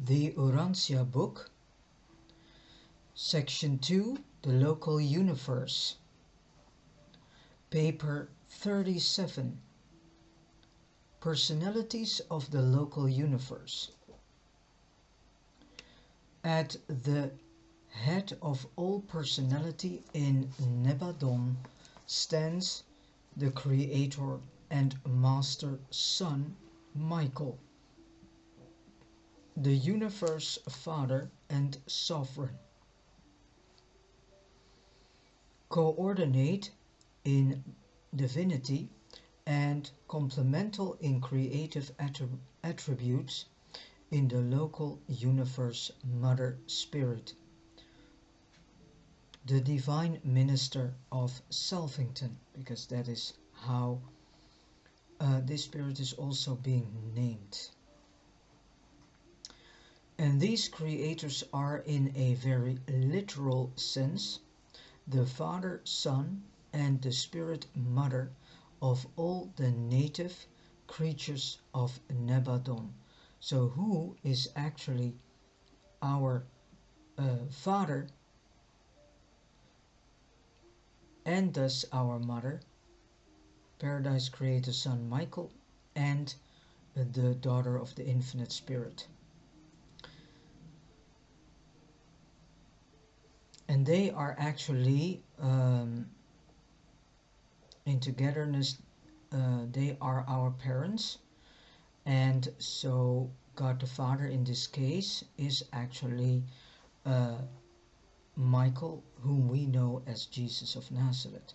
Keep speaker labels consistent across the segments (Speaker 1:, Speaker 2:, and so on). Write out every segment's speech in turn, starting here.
Speaker 1: The Urantia book, Section 2, The Local Universe, Paper 37, Personalities of the Local Universe. At the head of all personality in Nebadon stands the Creator and Master Son, Michael, the Universe Father and Sovereign. Co-ordinate in divinity and complemental in creative attributes in the local universe Mother Spirit, the Divine Minister of Salvington, because that is how this spirit is also being named. And these creators are, in a very literal sense, the Father, Son, and the Spirit Mother of all the native creatures of Nebadon. So who is actually our Father and thus our Mother? Paradise Creator Son Michael and the Daughter of the Infinite Spirit. And they are actually in togetherness, they are our parents, and so God the Father in this case is actually Michael, whom we know as Jesus of Nazareth.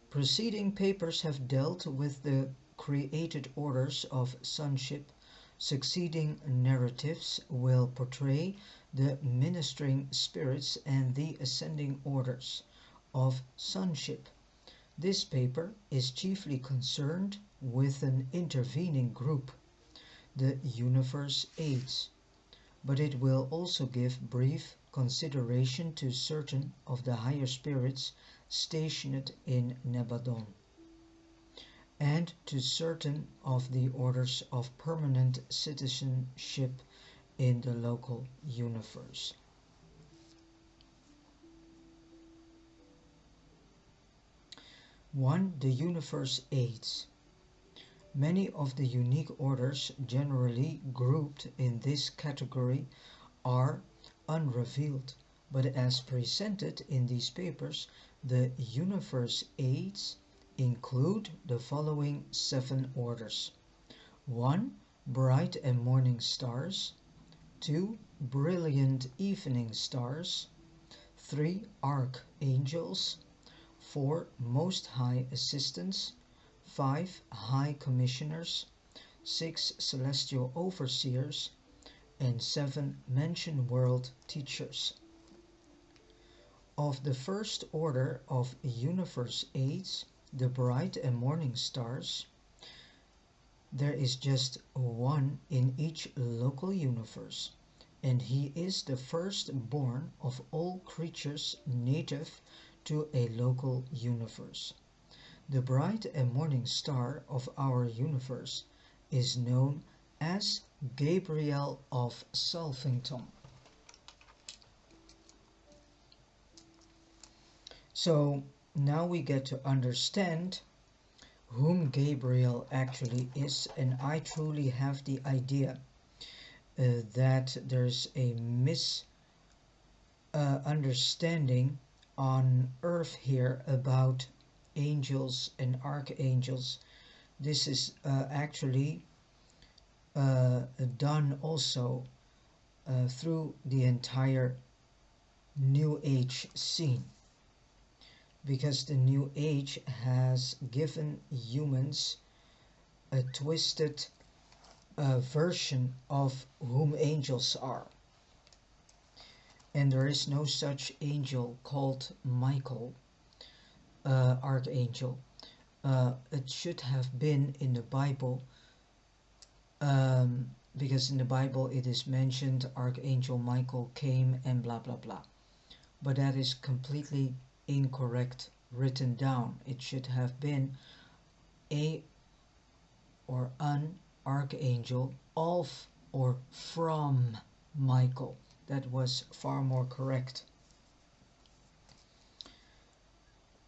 Speaker 1: Preceding papers have dealt with the created orders of sonship. Succeeding narratives will portray the ministering spirits and the ascending orders of sonship. This paper is chiefly concerned with an intervening group, the Universe Aids, but it will also give brief consideration to certain of the higher spirits stationed in Nebadon, and to certain of the orders of permanent citizenship in the local universe. One, the Universe Aids. Many of the unique orders generally grouped in this category are unrevealed, but as presented in these papers, the Universe Aids include the following 7 orders. 1. Bright and morning stars. 2. Brilliant evening stars. 3. Archangels. 4. Most High Assistants. 5. High Commissioners. 6. Celestial Overseers. And 7. Mansion World Teachers. Of the first order of Universe Aids, the bright and morning stars, there is just one in each local universe, and he is the firstborn of all creatures native to a local universe. The bright and morning star of our universe is known as Gabriel of Salvington. So now we get to understand whom Gabriel actually is, and I truly have the idea that there's a misunderstanding on earth here about angels and archangels. This is actually done also through the entire New Age scene, because the New Age has given humans a twisted version of whom angels are. And there is no such angel called Michael, archangel. It should have been in the Bible, because in the Bible it is mentioned Archangel Michael came and blah blah blah. But that is completely incorrect written down. It should have been a or an archangel of or from Michael. That was far more correct.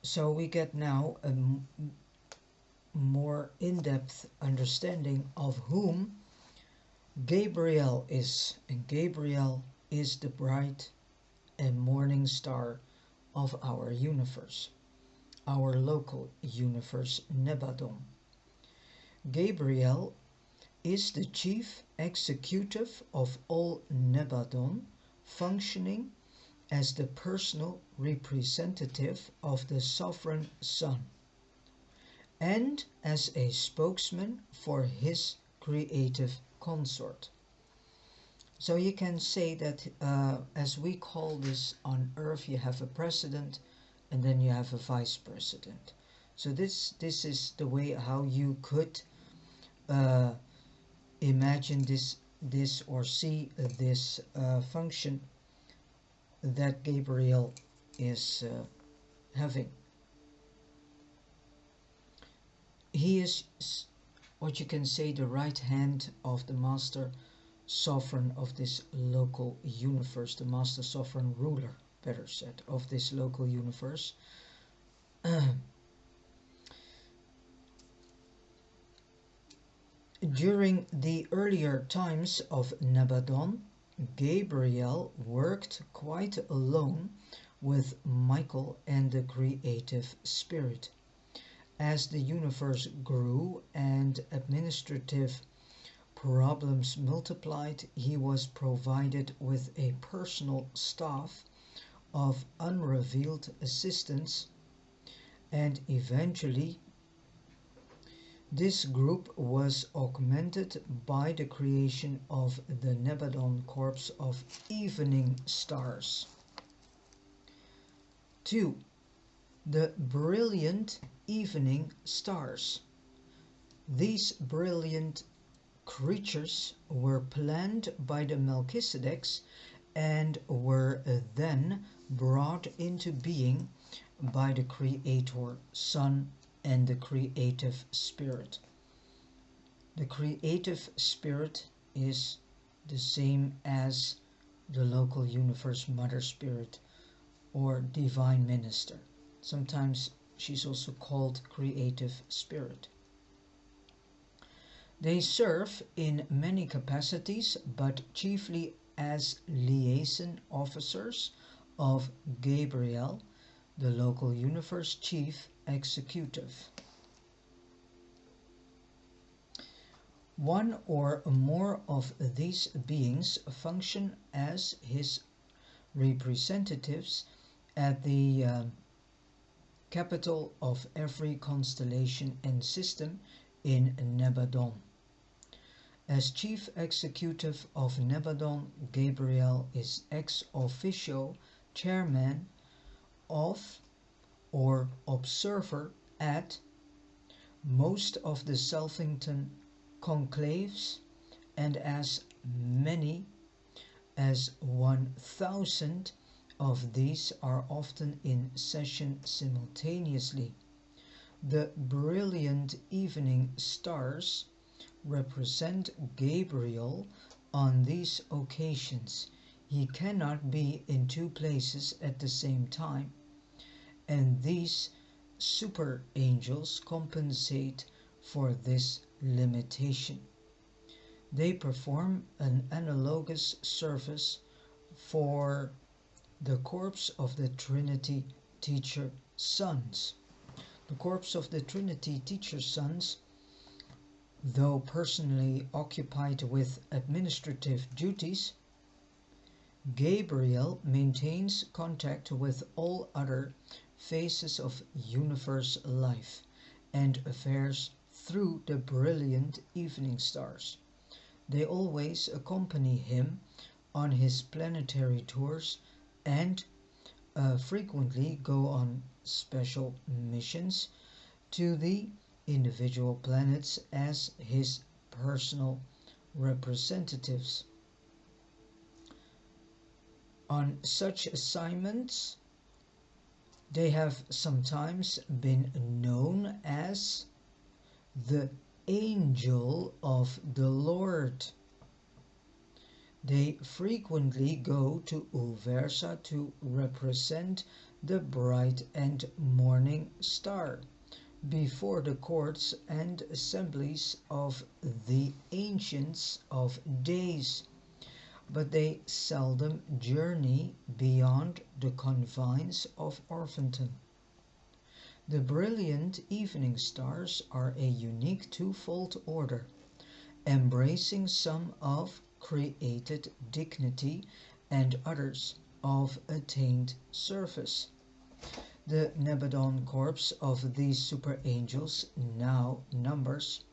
Speaker 1: So we get now a more in-depth understanding of whom Gabriel is. And Gabriel is the bright and morning star of our universe, our local universe, Nebadon. Gabriel is the chief executive of all Nebadon, functioning as the personal representative of the sovereign Son, and as a spokesman for his creative consort. So you can say that as we call this on earth, you have a president and then you have a vice president. So this is the way how you could imagine this or see this function that Gabriel is having. He is what you can say the right hand of the master sovereign of this local universe, the master sovereign ruler, better said, of this local universe. During the earlier times of Nebadon, Gabriel worked quite alone with Michael and the creative spirit. As the universe grew and administrative problems multiplied, he was provided with a personal staff of unrevealed assistants, and eventually this group was augmented by the creation of the Nebadon Corps of Evening Stars. 2. The brilliant evening stars. These brilliant creatures were planned by the Melchizedeks and were then brought into being by the Creator Son and the creative spirit. The creative spirit is the same as the local universe mother spirit or divine minister. Sometimes she's also called creative spirit. They serve in many capacities, but chiefly as liaison officers of Gabriel, the local universe chief executive. One or more of these beings function as his representatives at the capital of every constellation and system in Nebadon. As chief executive of Nebadon, Gabriel is ex officio chairman of or observer at most of the Salvington conclaves, and as many as 1,000 of these are often in session simultaneously. The brilliant evening stars represent Gabriel on these occasions. He cannot be in two places at the same time, and these super angels compensate for this limitation. They perform an analogous service for the corpse of the Trinity teacher sons. The corpse of the Trinity teacher sons, though personally occupied with administrative duties, Gabriel maintains contact with all other phases of universe life and affairs through the brilliant evening stars. They always accompany him on his planetary tours and frequently go on special missions to the individual planets as his personal representatives. On such assignments, they have sometimes been known as the angel of the Lord. They frequently go to Ulversa to represent the bright and morning star before the courts and assemblies of the Ancients of Days, but they seldom journey beyond the confines of Orphanton. The brilliant evening stars are a unique twofold order, embracing some of created dignity and others of attained service. The Nebadon corps of these super angels now numbers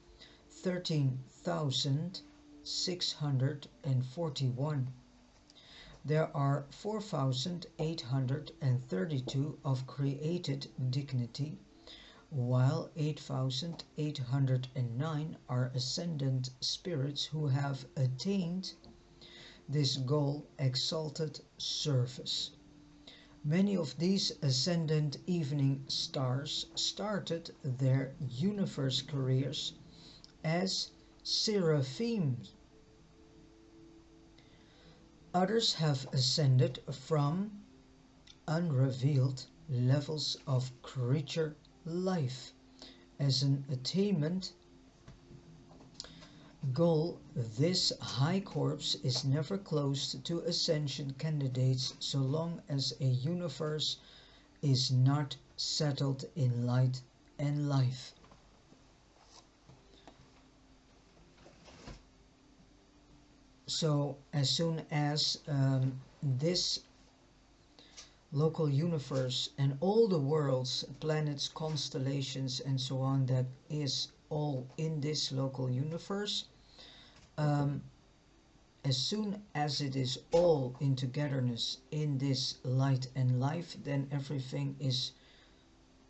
Speaker 1: 13,641. There are 4,832 of created dignity, while 8,809 are ascendant spirits who have attained this goal exalted service. Many of these ascendant evening stars started their universe careers as seraphim. Others have ascended from unrevealed levels of creature life as an attainment goal. This high corps is never closed to ascension candidates so long as a universe is not settled in light and life. So as soon as this local universe and all the worlds, planets, constellations and so on that is all in this local universe, as soon as it is all in togetherness in this light and life, then everything is,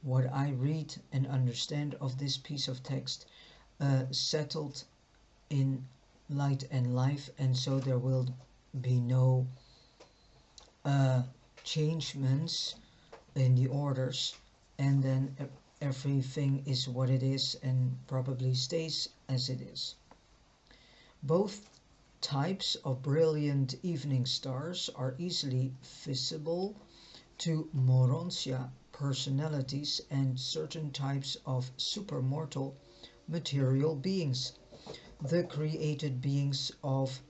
Speaker 1: what I read and understand of this piece of text, settled in light and life, and so there will be no changements in the orders, and then everything is what it is and probably stays as it is. Both types of brilliant evening stars are easily visible to Morontia personalities and certain types of supermortal material beings. The created beings of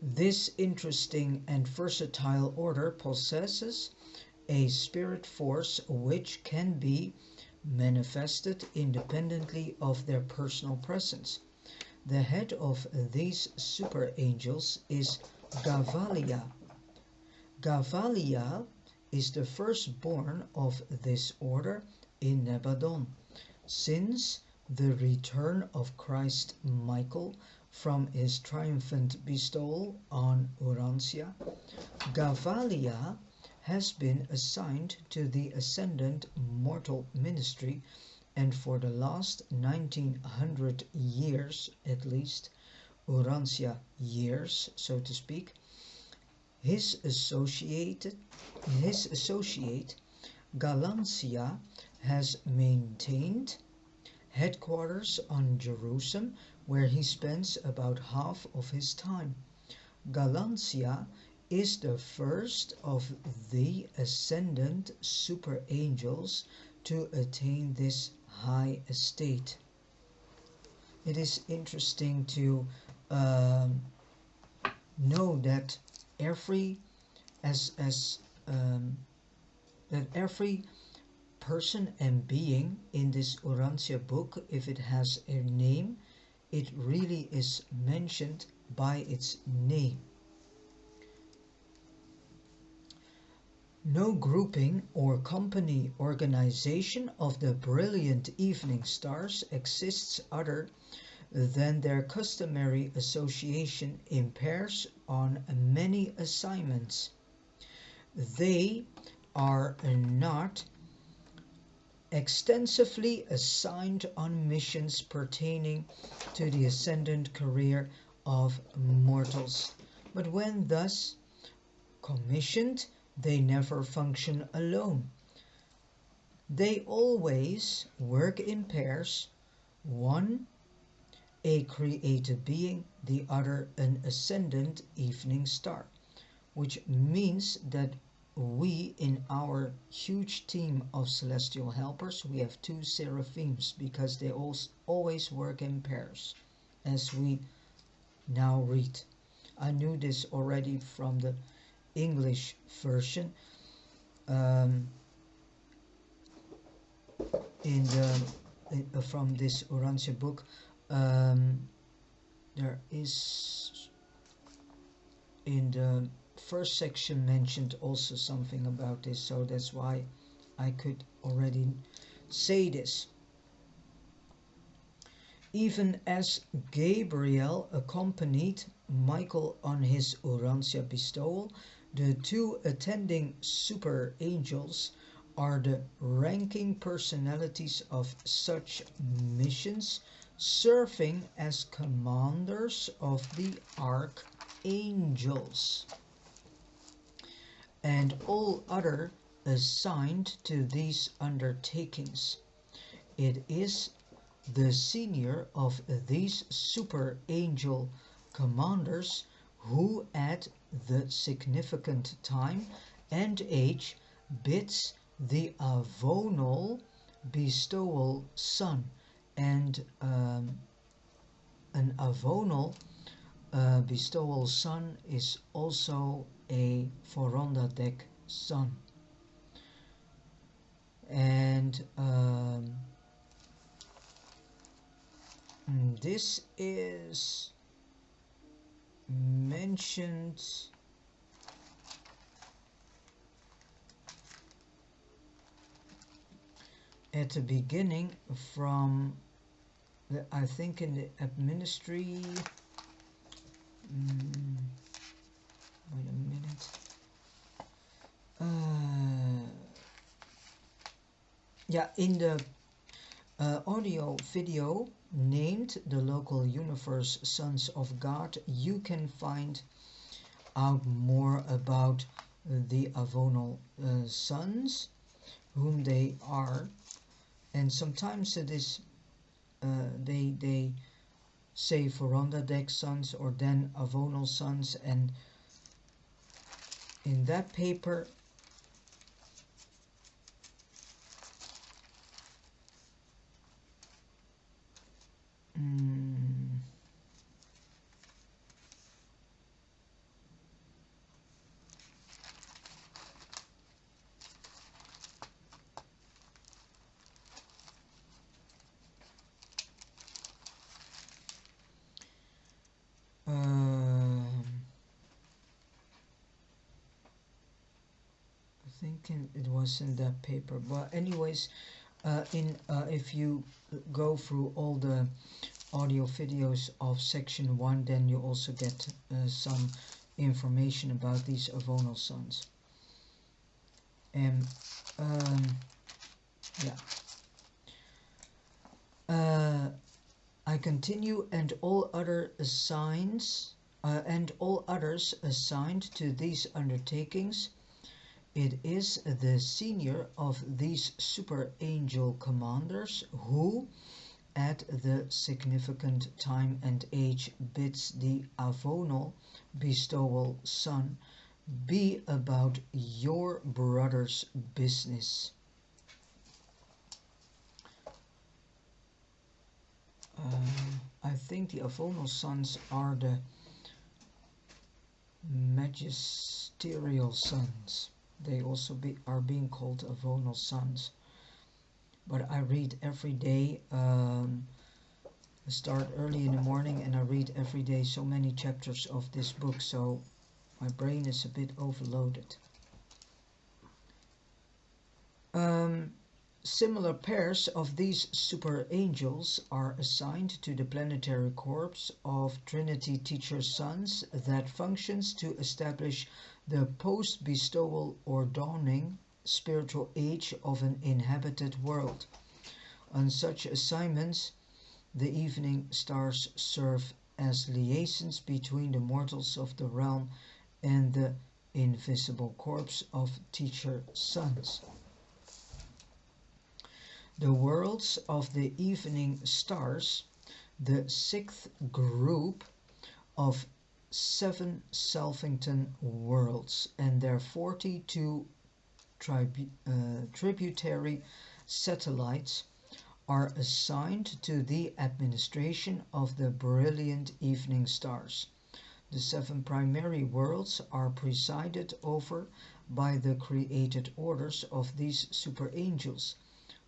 Speaker 1: this interesting and versatile order possesses a spirit force which can be manifested independently of their personal presence. The head of these super angels is Gavalia. Gavalia is the firstborn of this order in Nebadon. Since the return of Christ Michael from his triumphant bestowal on Urantia, Gavalia has been assigned to the ascendant mortal ministry, and for the last 1900 years at least, Urantia years so to speak, his associate Galancia has maintained headquarters on Jerusalem, where he spends about half of his time. Galancia is the first of the ascendant super angels to attain this high estate. It is interesting to know that every person and being in this Urantia book, if it has a name, it really is mentioned by its name. No grouping or company organization of the brilliant evening stars exists other than their customary association in pairs on many assignments. They are not extensively assigned on missions pertaining to the ascendant career of mortals, but when thus commissioned, they never function alone. They always work in pairs, one a created being, the other an ascendant evening star, which means that we, in our huge team of celestial helpers, we have two seraphims because they always work in pairs, as we now read. I knew this already from the English version. From this Urantia book, there is in the first section mentioned also something about this, so that's why I could already say this. Even as Gabriel accompanied Michael on his Urantia bestowal, the two attending super angels are the ranking personalities of such missions, serving as commanders of the archangels, and all other assigned to these undertakings. It is the senior of these super angel commanders who at the significant time and age bids the avonal bestowal son, and an avonal bestowal son is also a Vorondadek son. And this is mentioned at the beginning from I think in the ministry. Wait a minute. Yeah, in the audio video named The Local Universe Sons of God, you can find out more about the avonal sons, whom they are, and sometimes it is they say Vorondadek sons or then avonal sons, and in that paper it was in that paper, but anyways, if you go through all the audio videos of section 1, then you also get some information about these avonal sons. And I continue, and all other assigns and all others assigned to these undertakings. It is the senior of these super angel commanders who, at the significant time and age, bids the avonal bestowal son be about your brother's business. I think the avonal sons are the magisterial sons. They also are being called avonal sons. But I read every day. I start early in the morning and I read every day so many chapters of this book, so my brain is a bit overloaded. Similar pairs of these super angels are assigned to the planetary corps of Trinity teacher sons that functions to establish the post-bestowal or dawning spiritual age of an inhabited world. On such assignments, the evening stars serve as liaisons between the mortals of the realm and the invisible corps of teacher sons. The worlds of the evening stars the sixth group of 7 Salvington worlds and their 42 tributary satellites are assigned to the administration of the brilliant evening stars. The 7 primary worlds are presided over by the created orders of these super angels,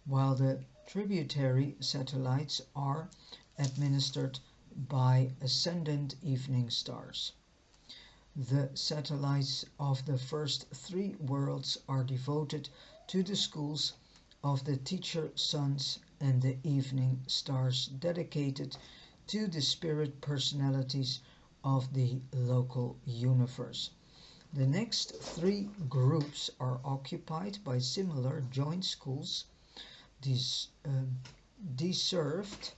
Speaker 1: while the tributary satellites are administered by ascendant evening stars. The satellites of the first 3 worlds are devoted to the schools of the teacher suns, and the evening stars dedicated to the spirit personalities of the local universe. The next 3 groups are occupied by similar joint schools deserved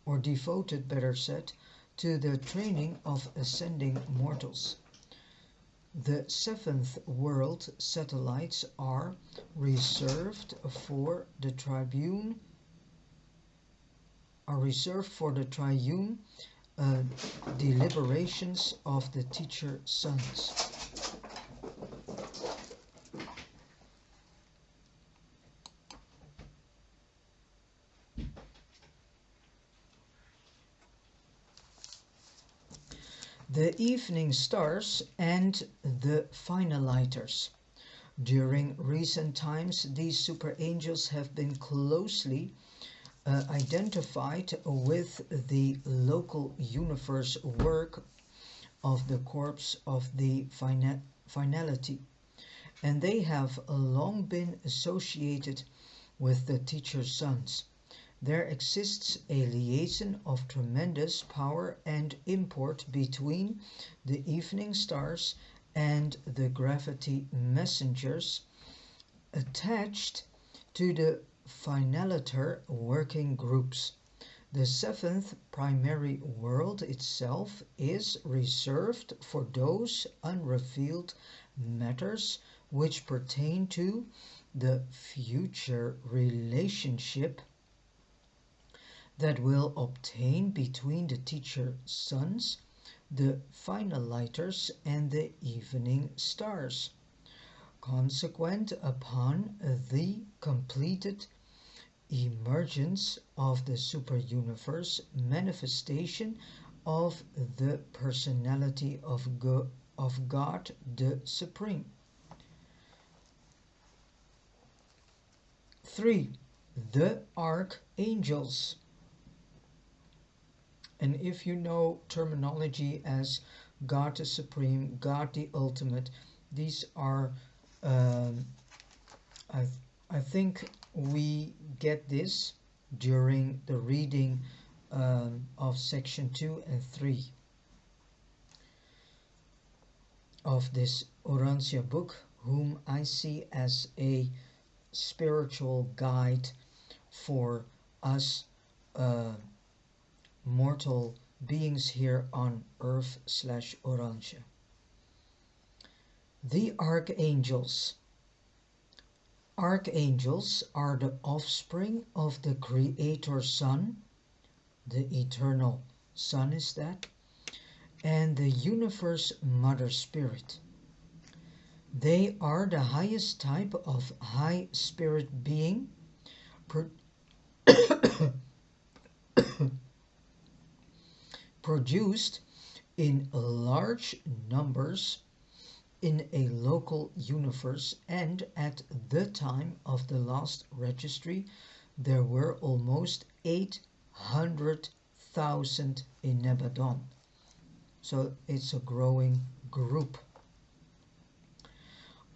Speaker 1: or devoted, better said, to the training of ascending mortals. The 7th world satellites are reserved for the triune deliberations of the teacher suns. The evening stars and the finaliters. During recent times, these super angels have been closely identified with the local universe work of the corps of the finality, and they have long been associated with the teacher suns. There exists a liaison of tremendous power and import between the evening stars and the gravity messengers attached to the finaliter working groups. The 7th primary world itself is reserved for those unrevealed matters which pertain to the future relationship that will obtain between the teacher suns, the finaliters, and the evening stars, consequent upon the completed emergence of the super-universe manifestation of the personality of God the Supreme. 3. The archangels. And if you know terminology as God the Supreme, God the Ultimate, these are, I think we get this during the reading of section 2 and 3 of this Orancia book, whom I see as a spiritual guide for us mortal beings here on earth / Orancia. The archangels. Archangels are the offspring of the Creator Son, the eternal Son is that, and the universe Mother Spirit. They are the highest type of high spirit being produced in large numbers in a local universe, and at the time of the last registry there were almost 800,000 in Nebadon. So it's a growing group.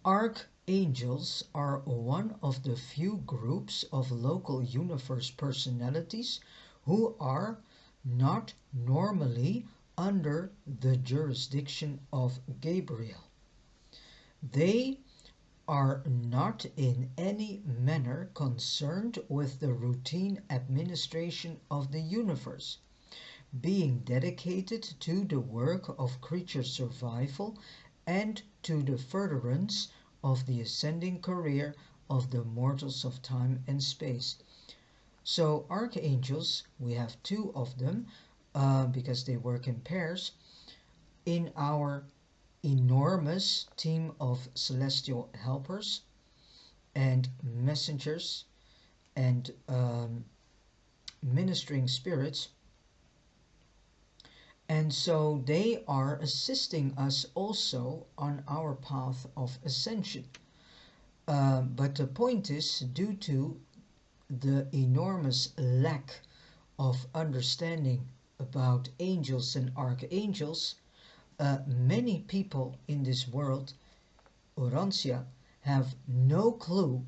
Speaker 1: Archangels are one of the few groups of local universe personalities who are not normally under the jurisdiction of Gabriel. They are not in any manner concerned with the routine administration of the universe, being dedicated to the work of creature survival and to the furtherance of the ascending career of the mortals of time and space. So archangels, we have two of them because they work in pairs in our enormous team of celestial helpers and messengers and ministering spirits. And so they are assisting us also on our path of ascension. But the point is, due to the enormous lack of understanding about angels and archangels, many people in this world, Urantia, have no clue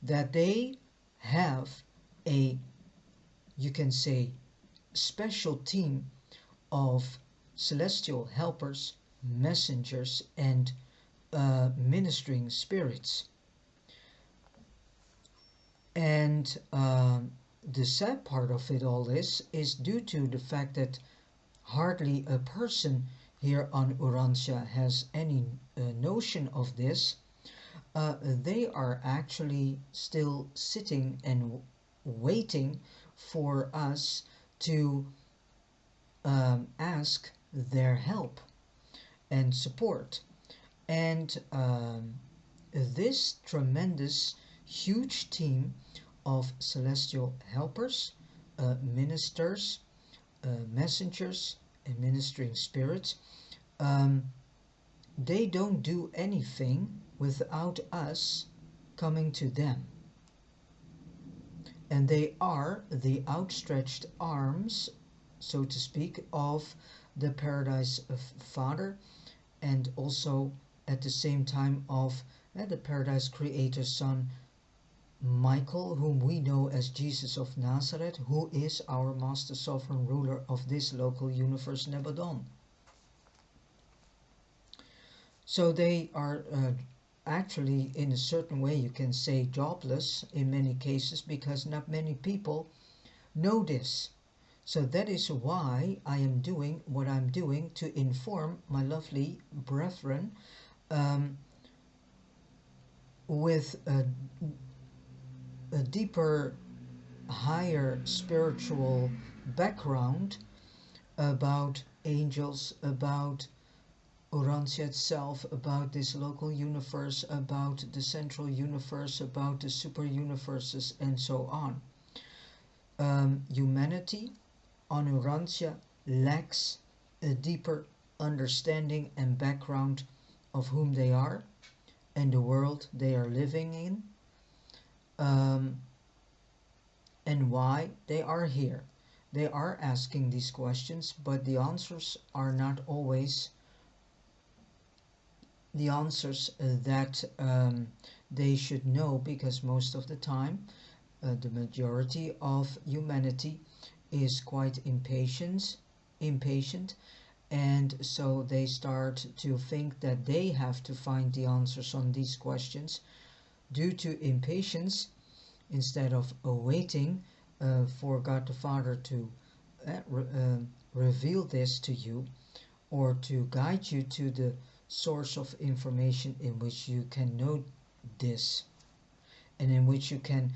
Speaker 1: that they have a, you can say, special team of celestial helpers, messengers, and ministering spirits. And the sad part of it all is due to the fact that hardly a person here on Urantia has any notion of this. They are actually still sitting and waiting for us to ask their help and support. And this tremendous, huge team of celestial helpers, ministers, messengers, and ministering spirits, they don't do anything without us coming to them. And they are the outstretched arms, so to speak, of the Paradise Father, and also at the same time of the Paradise Creator Son, Michael, whom we know as Jesus of Nazareth, who is our Master Sovereign Ruler of this local universe, Nebadon. So they are actually, in a certain way, you can say, jobless in many cases, because not many people know this. So that is why I am doing what I'm doing, to inform my lovely brethren with a deeper, higher spiritual background about angels, about Urantia itself, about this local universe, about the central universe, about the super universes, and so on. Humanity on Urantia lacks a deeper understanding and background of whom they are and the world they are living in, and why they are here. They are asking these questions, but the answers are not always the answers that they should know, because most of the time the majority of humanity is quite impatient, and so they start to think that they have to find the answers on these questions due to impatience, instead of waiting for God the Father to reveal this to you, or to guide you to the source of information in which you can know this, and in which you can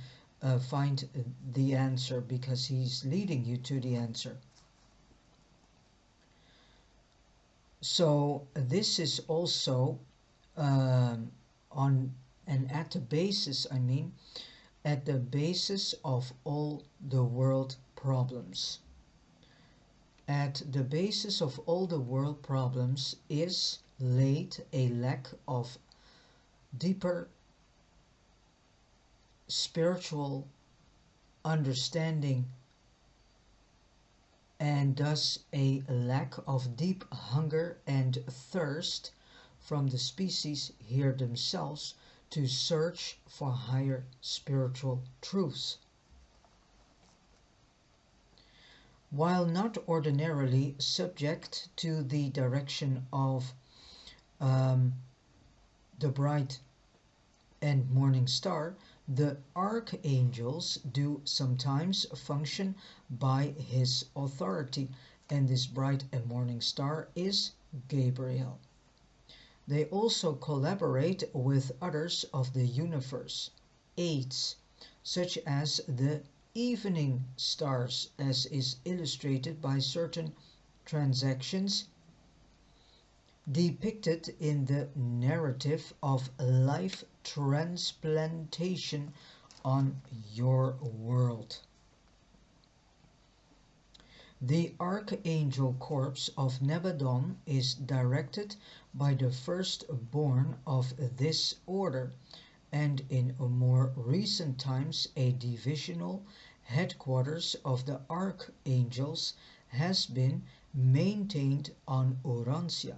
Speaker 1: find the answer, because he's leading you to the answer. So this is also on and at the basis, at the basis of all the world problems. At the basis of all the world problems is laid a lack of deeper spiritual understanding, and thus a lack of deep hunger and thirst from the species here themselves to search for higher spiritual truths. While not ordinarily subject to the direction of the bright and morning star, the archangels do sometimes function by his authority, and this bright and morning star is Gabriel. They also collaborate with others of the universe, aids, such as the evening stars, as is illustrated by certain transactions depicted in the narrative of life transplantation on your world. The Archangel Corps of Nebadon is directed by the firstborn of this order, and in more recent times a divisional headquarters of the Archangels has been maintained on Urantia.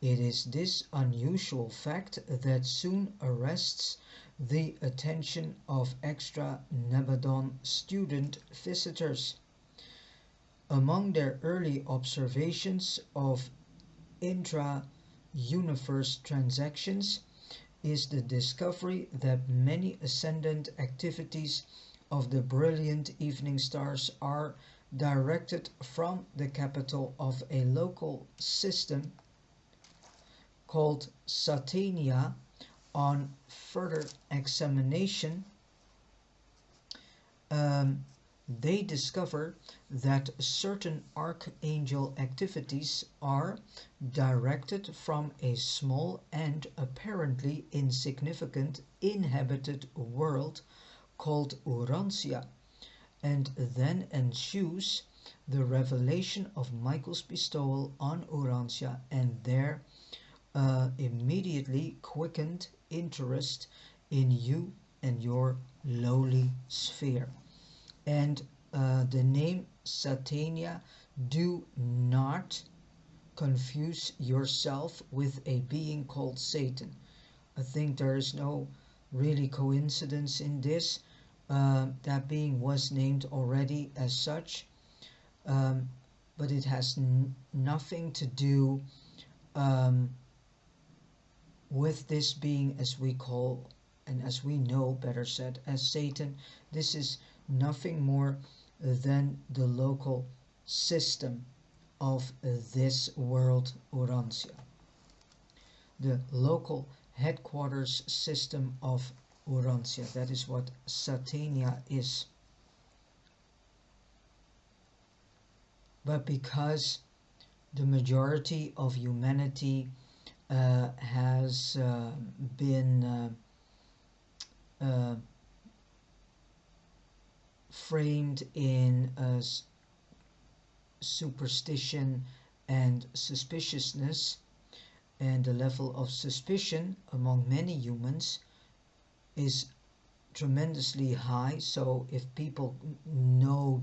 Speaker 1: It is this unusual fact that soon arrests the attention of extra Nebadon student visitors. Among their early observations of intra-universe transactions is the discovery that many ascendant activities of the brilliant evening stars are directed from the capital of a local system called Satania. On further examination, they discover that certain archangel activities are directed from a small and apparently insignificant inhabited world called Urantia, and then ensues the revelation of Michael's bestowal on Urantia, and there immediately quickened interest in you and your lowly sphere. And the name Satania, do not confuse yourself with a being called Satan. I think there is no really coincidence in this. That being was named already as such, but it has nothing to do with this being, as we call and as we know, better said, as Satan. This is nothing more than the local system of this world, Urantia. The local headquarters system of Urantia. That is what Satania is. But because the majority of humanity has been framed in superstition and suspiciousness, and the level of suspicion among many humans is tremendously high. So if people know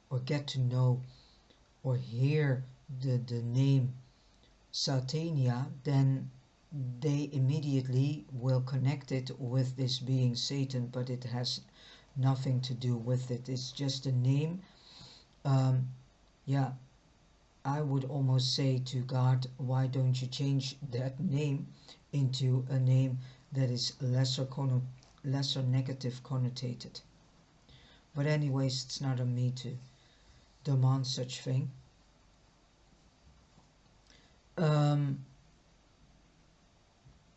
Speaker 1: or get to know or hear the name Satania, then they immediately will connect it with this being Satan, but it has nothing to do with it. It's just a name. Yeah, I would almost say to God, why don't you change that name into a name that is lesser negative connotated? But anyways, it's not on me to demand such thing.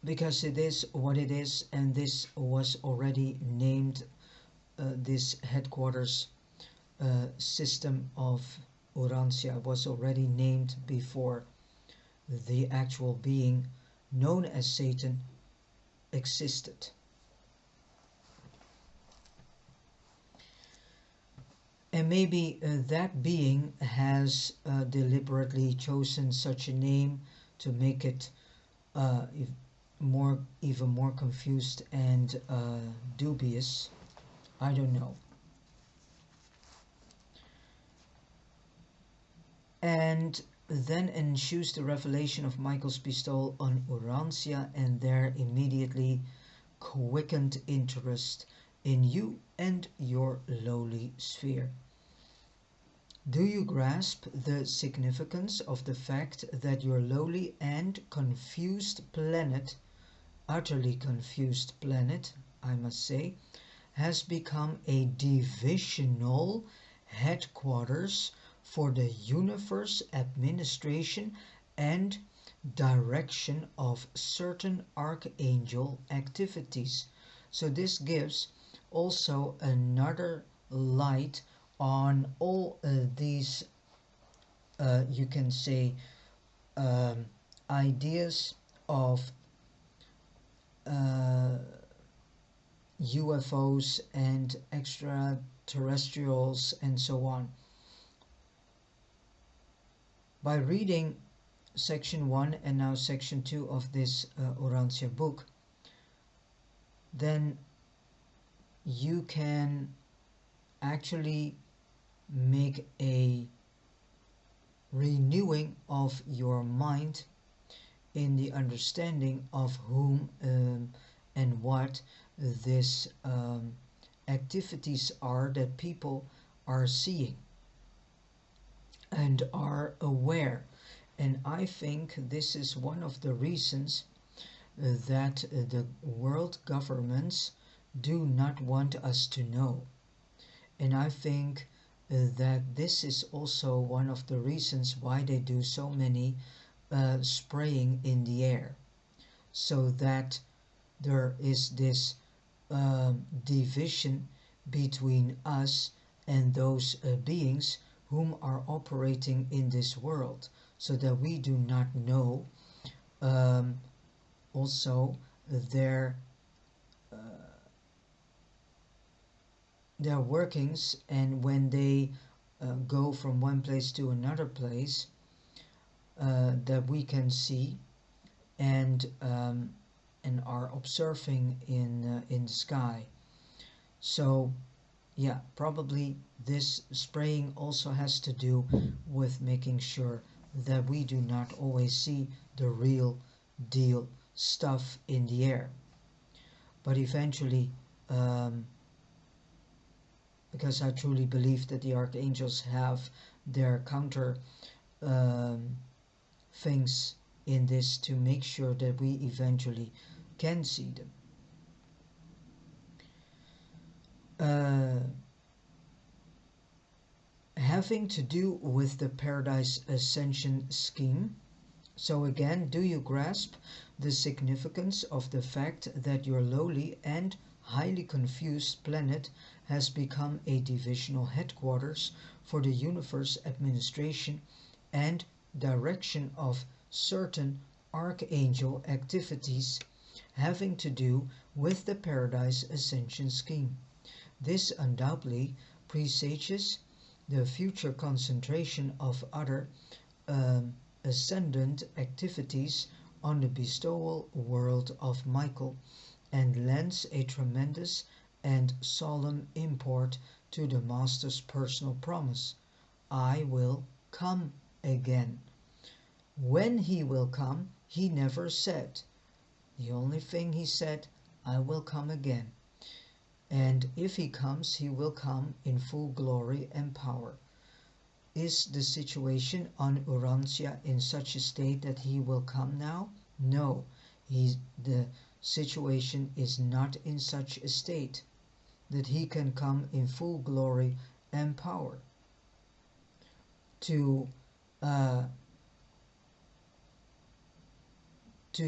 Speaker 1: Because it is what it is, and this was already named, this headquarters system of Urantia was already named before the actual being known as Satan existed. And maybe that being has deliberately chosen such a name to make it even more confused and dubious. I don't know. And then ensues the revelation of Michael's bestowal on Urantia, and there immediately quickened interest in you and your lowly sphere. Do you grasp the significance of the fact that your lowly and confused planet, utterly confused planet, I must say, has become a divisional headquarters for the universe administration and direction of certain archangel activities? So this gives also another light on all these, you can say, ideas of UFOs and extraterrestrials and so on. By reading section 1 and now section 2 of this Urantia book, then you can actually make a renewing of your mind in the understanding of whom and what these activities are that people are seeing and are aware. And I think this is one of the reasons that the world governments do not want us to know. And I think that this is also one of the reasons why they do so many spraying in the air, so that there is this division between us and those beings whom are operating in this world, so that we do not know also their workings, and when they go from one place to another place, that we can see and are observing in the sky. So yeah, probably this spraying also has to do with making sure that we do not always see the real deal stuff in the air. But eventually, because I truly believe that the archangels have their counter things in this to make sure that we eventually can see them. Having to do with the Paradise Ascension scheme. So again, do you grasp the significance of the fact that your lowly and highly confused planet has become a divisional headquarters for the universe administration and direction of certain archangel activities having to do with the Paradise Ascension scheme? This undoubtedly presages the future concentration of other ascendant activities on the bestowal world of Michael, and lends a tremendous and solemn import to the Master's personal promise: I will come again. When he will come, he never said. The only thing he said, I will come again. And if he comes, he will come in full glory and power. Is the situation on Urantia in such a state that he will come now? No, the situation is not in such a state that he can come in full glory and power. To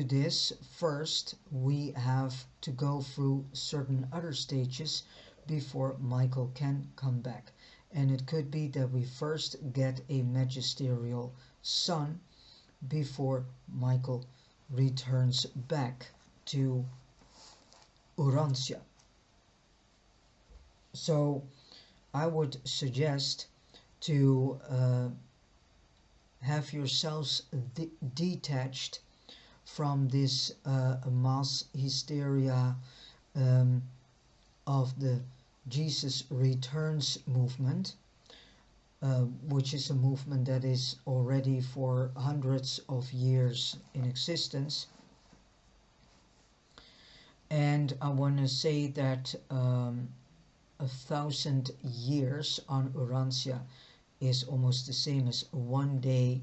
Speaker 1: this, first we have to go through certain other stages before Michael can come back. And it could be that we first get a magisterial son before Michael returns back to Urantia. So I would suggest to have yourselves detached from this mass hysteria of the Jesus Returns movement, which is a movement that is already for hundreds of years in existence. And I want to say that 1,000 years on Urantia is almost the same as one day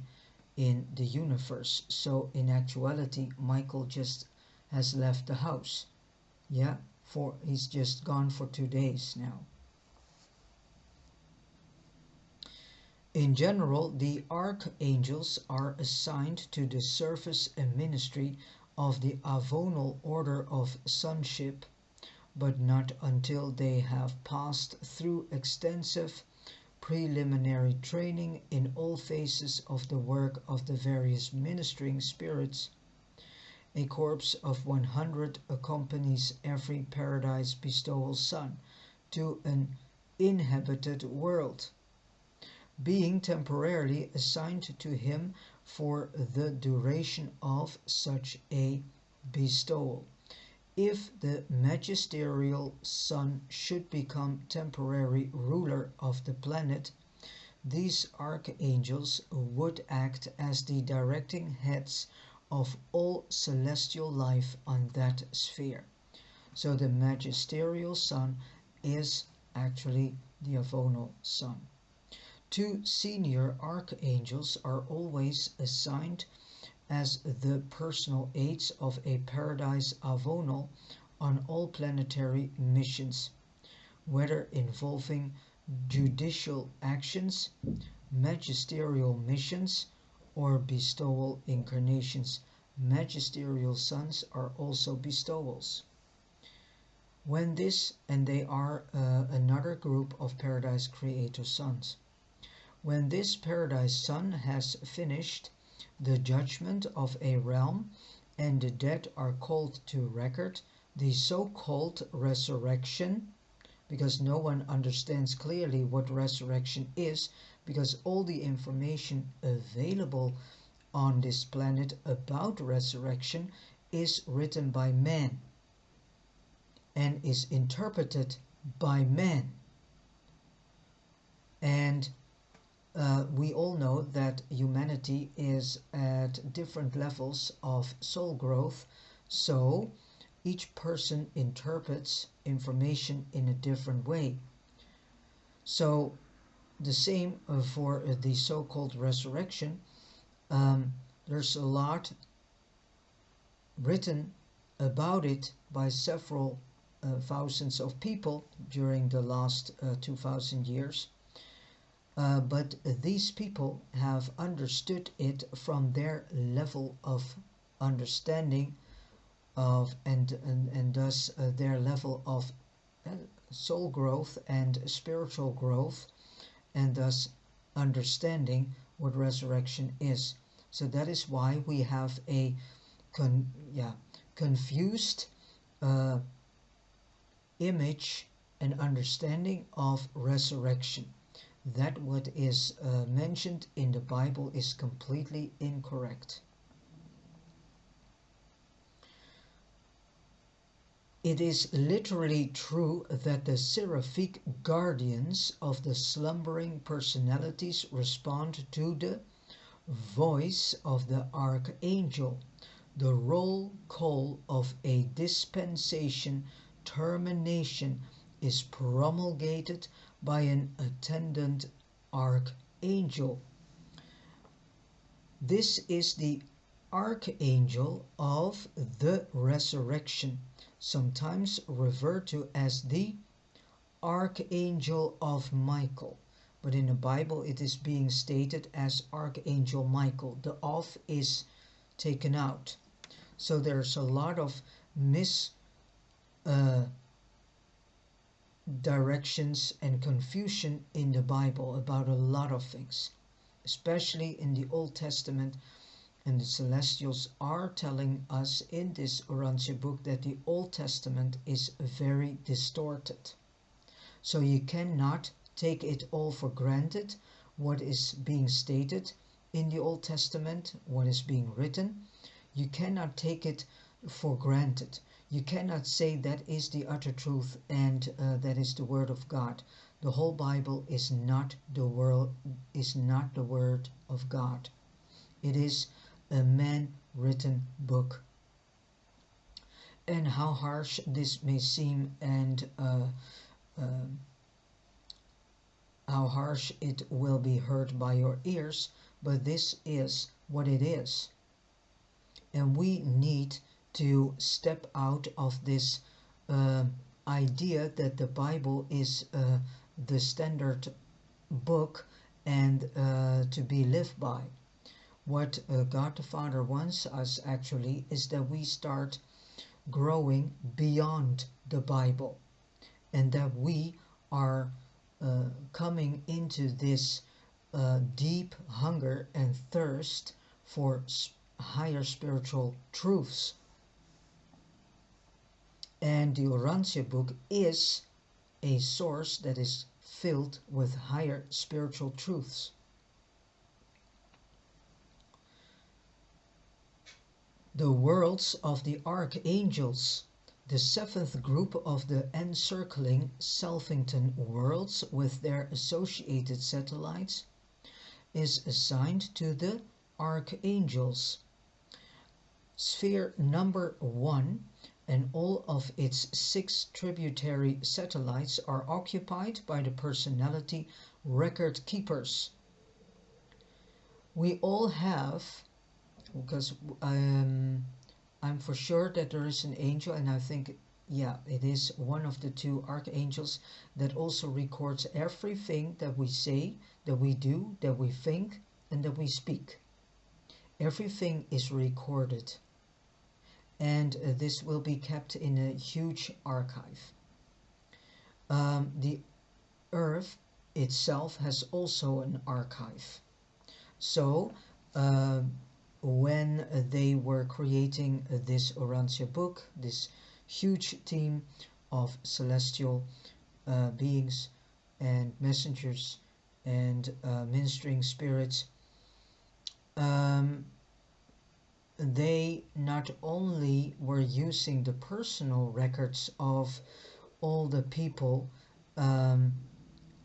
Speaker 1: in the universe. So in actuality, Michael just has left the house. Yeah, he's just gone for 2 days now. In general, the archangels are assigned to the service and ministry of the avonal order of sonship, but not until they have passed through extensive preliminary training in all phases of the work of the various ministering spirits. A corps of 100 accompanies every paradise bestowal son to an inhabited world, being temporarily assigned to him for the duration of such a bestowal. If the magisterial son should become temporary ruler of the planet, these archangels would act as the directing heads of all celestial life on that sphere. So the magisterial son is actually the avonal son. 2 senior archangels are always assigned as the personal aides of a paradise avonal on all planetary missions, whether involving judicial actions, magisterial missions, or bestowal incarnations. Magisterial sons are also bestowals. When this, and they are another group of paradise creator sons. When this paradise son has finished the judgment of a realm and the dead are called to record, the so-called resurrection, because no one understands clearly what resurrection is, because all the information available on this planet about resurrection is written by man and is interpreted by man. And we all know that humanity is at different levels of soul growth, so each person interprets information in a different way. So the same for the so-called resurrection. There's a lot written about it by several thousands of people during the last 2000 years. But these people have understood it from their level of understanding of and thus their level of soul growth and spiritual growth, and thus understanding what resurrection is. So that is why we have a confused image and understanding of resurrection. That what is mentioned in the Bible is completely incorrect. It is literally true that the seraphic guardians of the slumbering personalities respond to the voice of the archangel. The roll call of a dispensation termination is promulgated by an attendant archangel. This is the archangel of the resurrection, sometimes referred to as the Archangel of Michael, but in the Bible it is being stated as Archangel Michael. The "of" is taken out. So there's a lot of directions and confusion in the Bible about a lot of things, especially in the Old Testament. And the Celestials are telling us in this Urantia book that the Old Testament is very distorted. So you cannot take it all for granted, what is being stated in the Old Testament, what is being written. You cannot take it for granted. You cannot say that is the utter truth and that is the word of God. The whole Bible is not the word of God. It is a man-written book. And how harsh this may seem, and how harsh it will be heard by your ears, but this is what it is. And we need to step out of this idea that the Bible is the standard book and to be lived by. What God the Father wants us actually is that we start growing beyond the Bible, and that we are coming into this deep hunger and thirst for higher spiritual truths. And the Urantia book is a source that is filled with higher spiritual truths. The worlds of the archangels, the seventh group of the encircling Salvington worlds with their associated satellites, is assigned to the archangels. Sphere number 1 and all of its 6 tributary satellites are occupied by the personality record keepers. We all have, because I'm for sure that there is an angel, and I think, yeah, it is one of the 2 archangels that also records everything that we say, that we do, that we think, and that we speak. Everything is recorded, and this will be kept in a huge archive. The Earth itself has also an archive. So when they were creating this Urantia book, this huge team of celestial beings and messengers and ministering spirits, they not only were using the personal records of all the people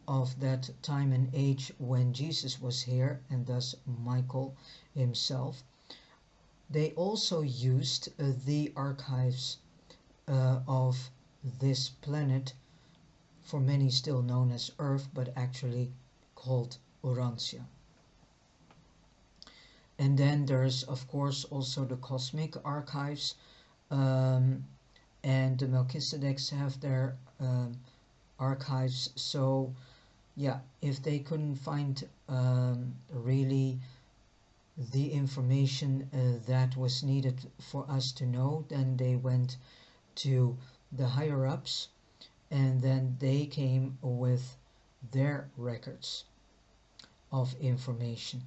Speaker 1: of that time and age when Jesus was here, and thus Michael himself, they also used the archives of this planet, for many still known as Earth, but actually called Urantia. And then there's of course also the cosmic archives, and the Melchizedeks have their archives. So yeah, if they couldn't find really the information that was needed for us to know, then they went to the higher ups, and then they came with their records of information.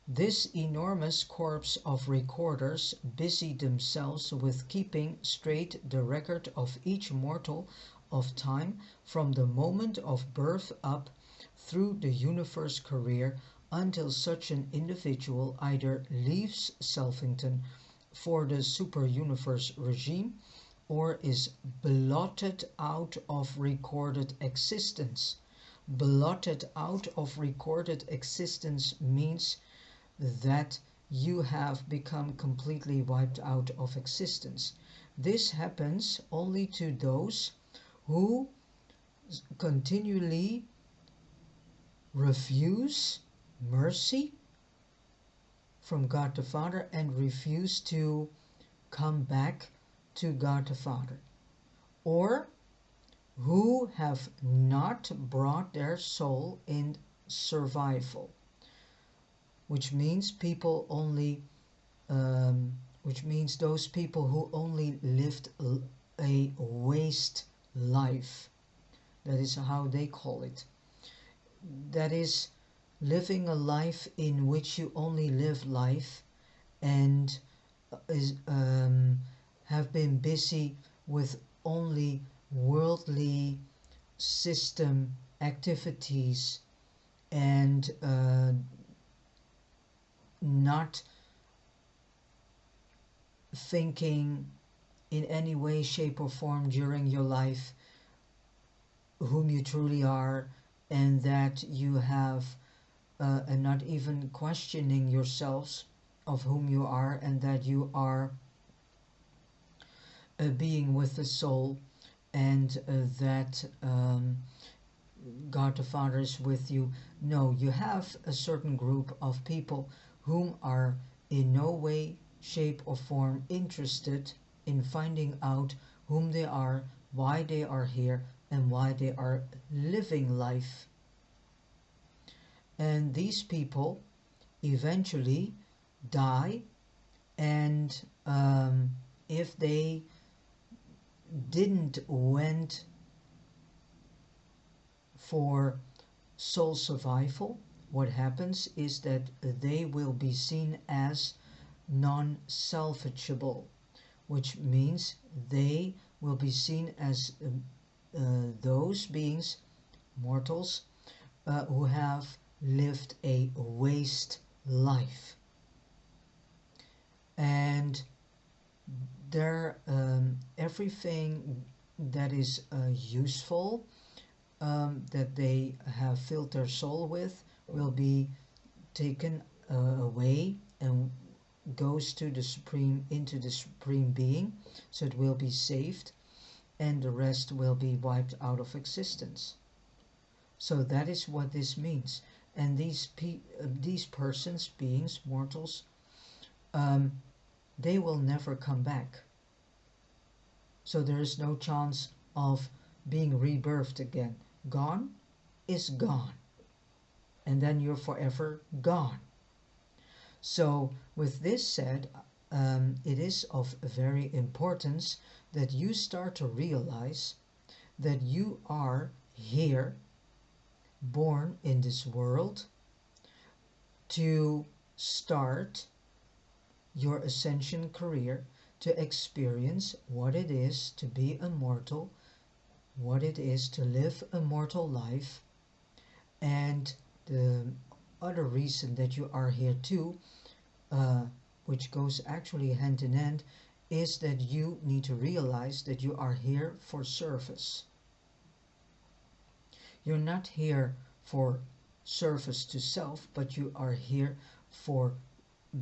Speaker 1: This enormous corps of recorders busied themselves with keeping straight the record of each mortal of time from the moment of birth up through the universe career until such an individual either leaves Salvington for the super-universe regime or is blotted out of recorded existence. Blotted out of recorded existence means that you have become completely wiped out of existence. This happens only to those who continually refuse mercy from God the Father and refuse to come back to God the Father, or who have not brought their soul in survival, which means people only, which means those people who only lived a waste life. That is how they call it. That is living a life in which you only live life and have been busy with only worldly system activities and not thinking in any way, shape or form during your life whom you truly are, and that you have and not even questioning yourselves of whom you are, and that you are a being with a soul, and that God the Father is with you. No, you have a certain group of people whom are in no way, shape or form interested in finding out whom they are, why they are here, and why they are living life. And these people eventually die, and if they didn't went for soul survival, what happens is that they will be seen as non-salvageable, which means they will be seen as those beings, mortals, who have lived a waste life. And their everything that is useful, that they have filled their soul with, will be taken away and goes to the supreme, into the supreme being, so it will be saved, and the rest will be wiped out of existence. So that is what this means. And these persons, beings, mortals, they will never come back. So there is no chance of being rebirthed again. Gone is gone, and then you're forever gone. So with this said, it is of very importance that you start to realize that you are here, born in this world, to start your ascension career, to experience what it is to be immortal, what it is to live a mortal life. And the other reason that you are here too, which goes actually hand in hand, is that you need to realize that you are here for service. You're not here for service to self, but you are here for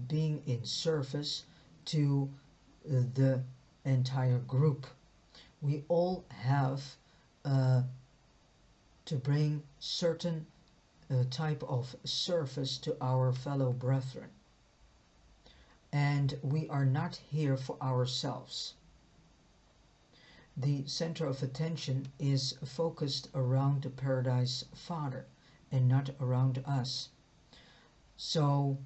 Speaker 1: being in service to the entire group. We all have to bring certain type of service to our fellow brethren. And we are not here for ourselves. The center of attention is focused around the Paradise Father and not around us. So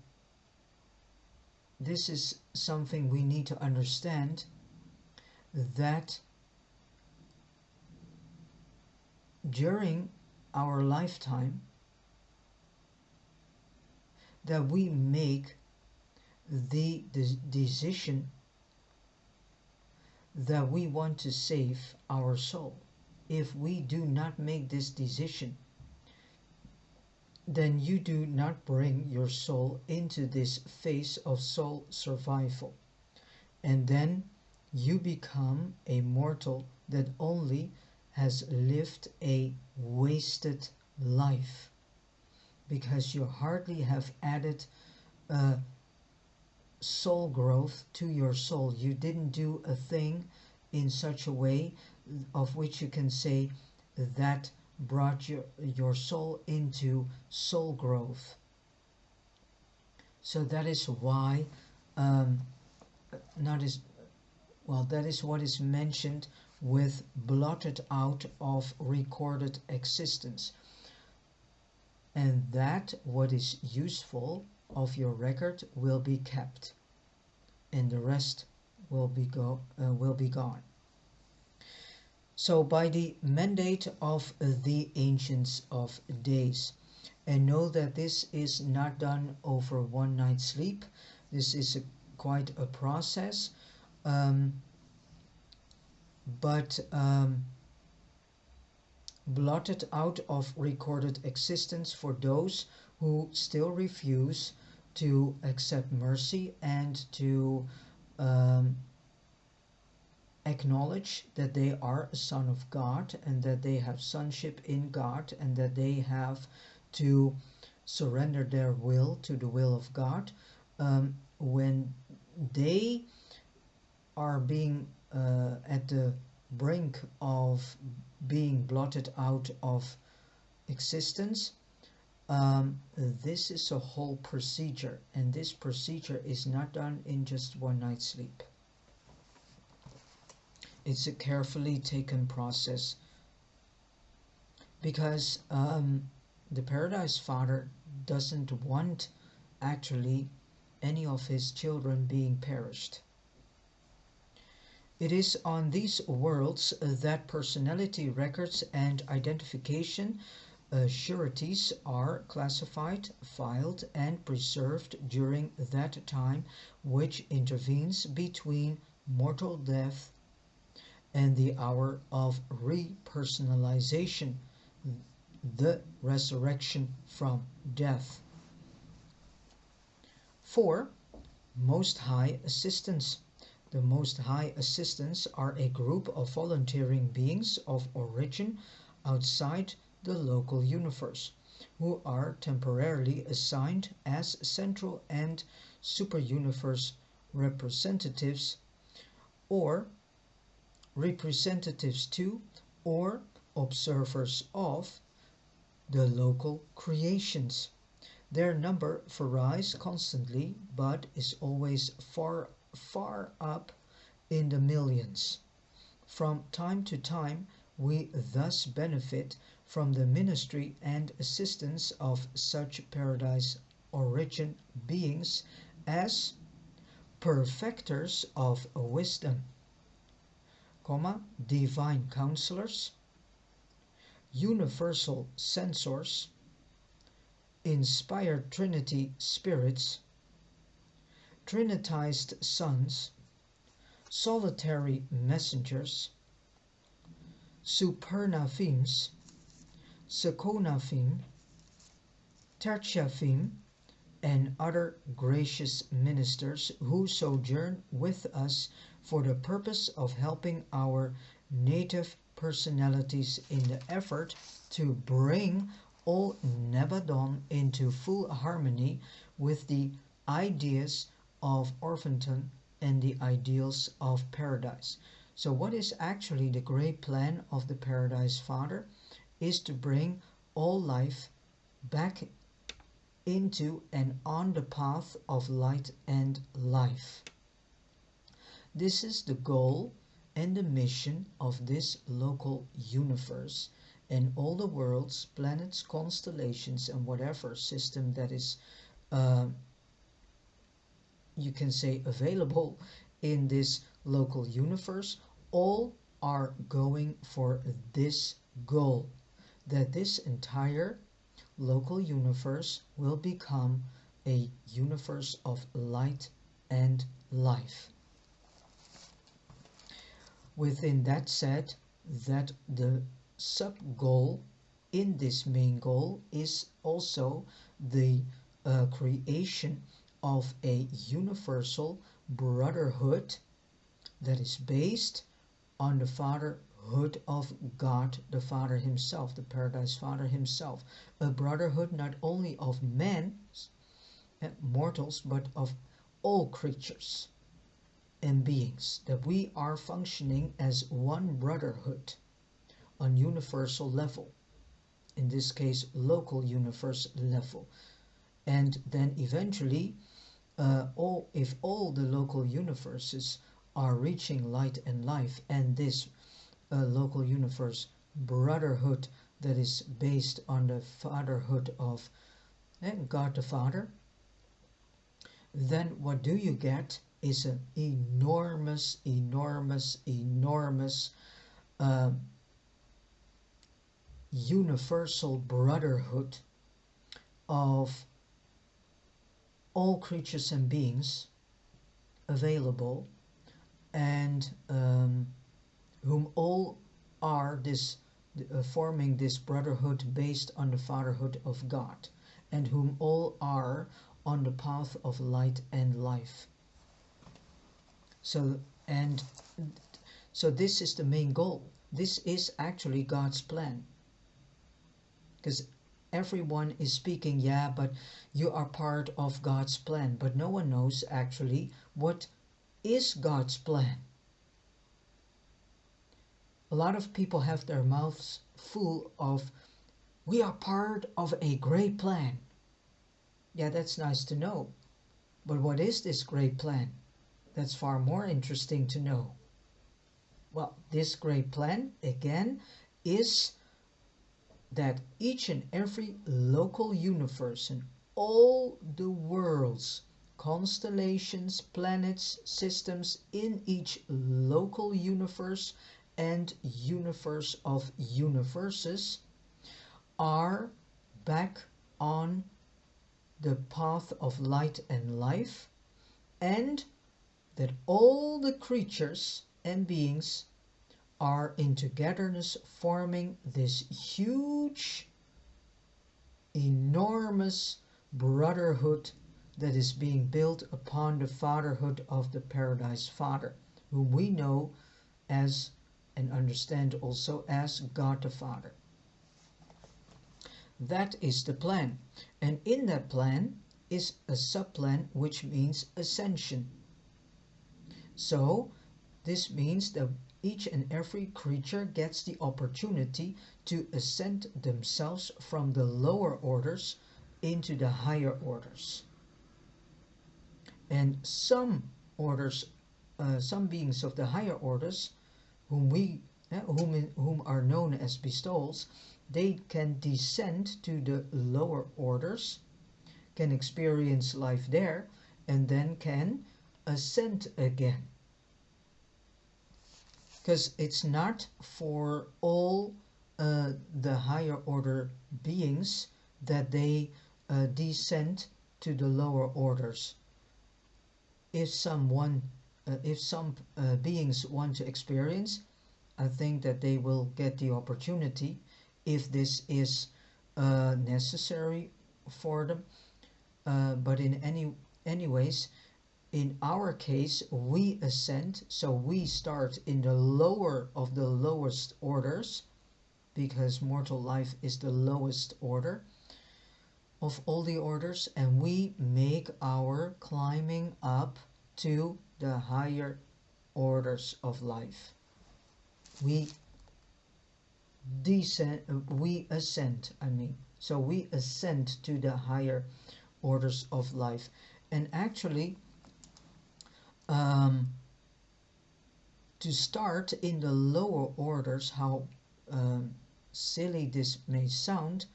Speaker 1: this is something we need to understand, that during our lifetime that we make the decision that we want to save our soul. If we do not make this decision, then you do not bring your soul into this phase of soul survival. And then you become a mortal that only has lived a wasted life, because you hardly have added soul growth to your soul. You didn't do a thing in such a way of which you can say that brought your soul into soul growth. So that is why that is what is mentioned with blotted out of recorded existence, and that what is useful of your record will be kept, and the rest will be gone. So by the mandate of the Ancients of Days, and know that this is not done over one night's sleep. This is quite a process, but blotted out of recorded existence for those who still refuse to accept mercy and to acknowledge that they are a son of God, and that they have sonship in God, and that they have to surrender their will to the will of God. When they are being at the brink of being blotted out of existence, this is a whole procedure, and this procedure is not done in just one night's sleep. It's a carefully taken process, because the Paradise Father doesn't want actually any of his children being perished. It is on these worlds that personality records and identification sureties are classified, filed, and preserved during that time which intervenes between mortal death and the hour of repersonalization, the resurrection from death. 4. Most High Assistants. The Most High Assistants are a group of volunteering beings of origin outside the local universe, who are temporarily assigned as central and super-universe representatives or representatives to or observers of the local creations. Their number varies constantly but is always far, far up in the millions. From time to time, we thus benefit from the ministry and assistance of such paradise origin beings as perfecters of wisdom, divine counselors, universal censors, inspired Trinity spirits, trinitized sons, solitary messengers, supernafems, seconafem, tertiafem, and other gracious ministers who sojourn with us for the purpose of helping our native personalities in the effort to bring all Nebadon into full harmony with the ideas of Orphanton and the ideals of paradise. So what is actually the great plan of the Paradise Father is to bring all life back into and on the path of light and life. This is the goal and the mission of this local universe and all the worlds, planets, constellations, and whatever system that is, you can say, available in this local universe, all are going for this goal, that this entire local universe will become a universe of light and life. Within that said, that the sub-goal in this main goal is also the creation of a universal brotherhood that is based on the fatherhood of God, the Father himself, the Paradise Father himself. A brotherhood not only of men, mortals, but of all creatures and beings, that we are functioning as one brotherhood on universal level, in this case local universe level. And then eventually if all the local universes are reaching light and life, and this local universe brotherhood that is based on the fatherhood of God the Father, then what do you get is an enormous universal brotherhood of all creatures and beings available, and whom all are this forming this brotherhood based on the fatherhood of God, and whom all are on the path of light and life. So this is the main goal. This is actually God's plan, because everyone is speaking, yeah, but you are part of God's plan, but no one knows actually what is God's plan. A lot of people have their mouths full of, we are part of a great plan. Yeah, that's nice to know, but what is this great plan? That's far more interesting to know. Well, this great plan, again, is that each and every local universe and all the worlds constellations, planets, systems in each local universe and universe of universes are back on the path of light and life, and that all the creatures and beings are in togetherness forming this huge, enormous brotherhood that is being built upon the fatherhood of the Paradise Father, whom we know as and understand also as God the Father. That is the plan. And in that plan is a subplan which means ascension. So this means that each and every creature gets the opportunity to ascend themselves from the lower orders into the higher orders. And some orders, some beings of the higher orders, whom are known as bestowals, they can descend to the lower orders, can experience life there, and then can ascend again. Because it's not for all the higher order beings that they descend to the lower orders. If some beings want to experience, I think that they will get the opportunity if this is necessary for them. But in anyways, in our case, we ascend, so we start in the lower of the lowest orders, because mortal life is the lowest order of all the orders, and we make our climbing up to the higher orders of life. We ascend, so we ascend to the higher orders of life. And actually, to start in the lower orders, how silly this may sound,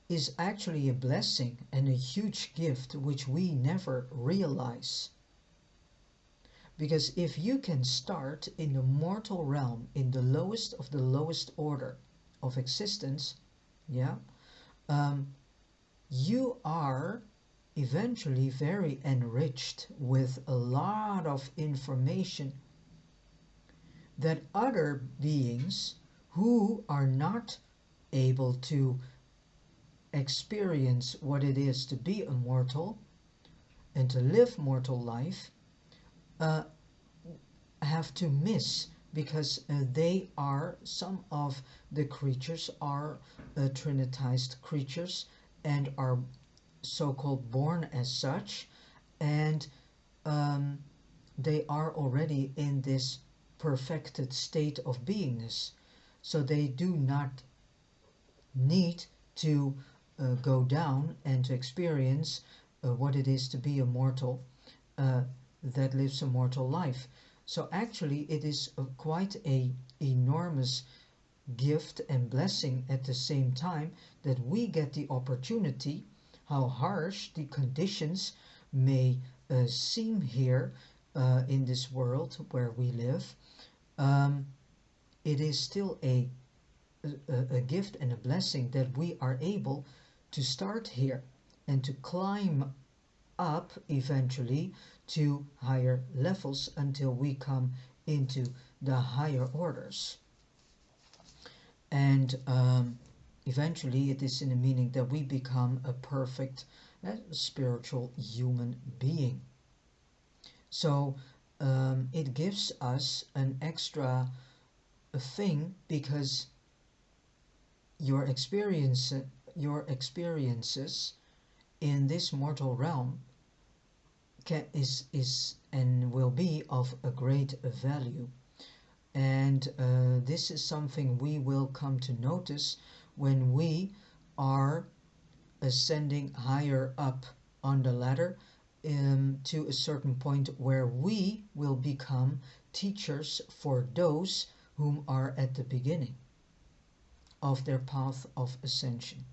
Speaker 1: is actually a blessing and a huge gift which we never realize. Because if you can start in the mortal realm, in the lowest of the lowest order of existence, you are eventually very enriched with a lot of information that other beings who are not able to experience what it is to be immortal and to live mortal life have to miss, because some of the creatures are trinitized creatures and are so-called born as such, and they are already in this perfected state of beingness, so they do not need to go down and to experience what it is to be a mortal that lives a mortal life. So actually it is quite an enormous gift and blessing at the same time that we get the opportunity, how harsh the conditions may seem here in this world where we live. It is still a gift and a blessing that we are able to start here and to climb up eventually to higher levels until we come into the higher orders. And eventually it is in the meaning that we become a perfect spiritual human being. So it gives us an extra thing, because your experiences in this mortal realm is and will be of a great value. And this is something we will come to notice when we are ascending higher up on the ladder to a certain point where we will become teachers for those whom are at the beginning of their path of ascension.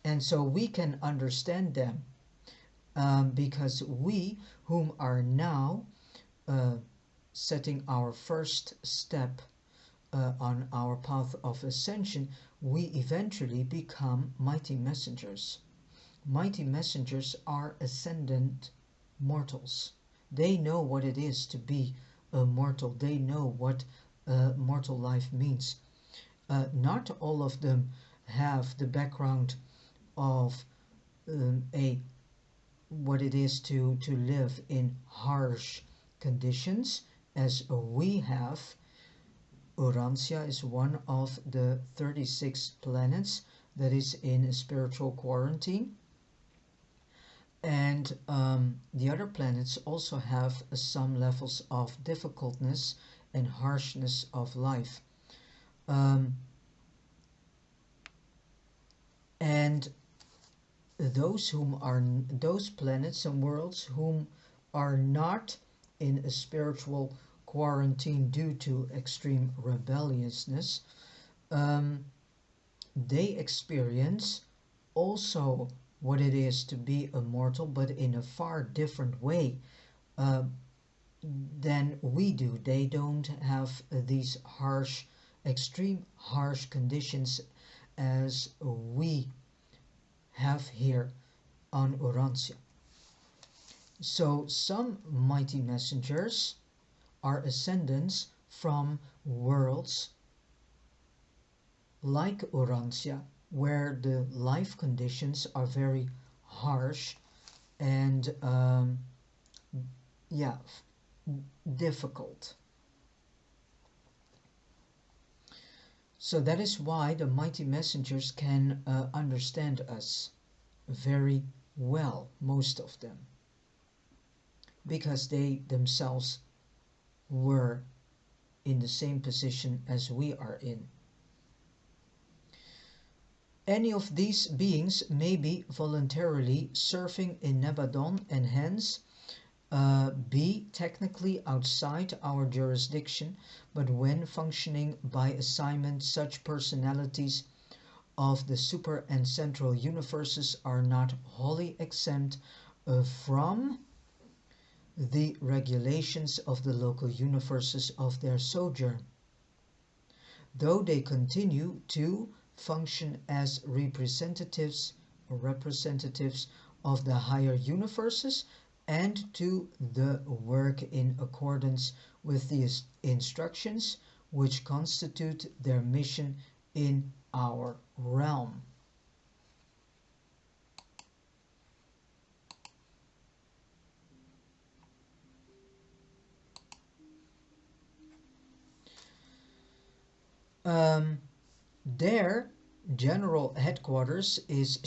Speaker 1: And so we can understand them because we whom are now setting our first step on our path of ascension, we eventually become mighty messengers. Mighty messengers are ascendant mortals. They know what it is to be a mortal. They know what mortal life means. Not all of them have the background of what it is to live in harsh conditions as we have. Urantia is one of the 36 planets that is in spiritual quarantine. And the other planets also have some levels of difficultness and harshness of life. And those planets and worlds whom are not in a spiritual quarantine due to extreme rebelliousness, they experience also what it is to be immortal, but in a far different way than we do. They don't have these extreme harsh conditions as we have here on Urantia. So some mighty messengers are ascendants from worlds like Urantia, where the life conditions are very harsh and difficult. So that is why the mighty messengers can understand us very well, most of them, because they themselves were in the same position as we are in. Any of these beings may be voluntarily serving in Nebadon and hence be technically outside our jurisdiction, but when functioning by assignment, such personalities of the super and central universes are not wholly exempt from the regulations of the local universes of their sojourn, though they continue to function as representatives of the higher universes and to the work in accordance with the instructions which constitute their mission in our realm. Their general headquarters is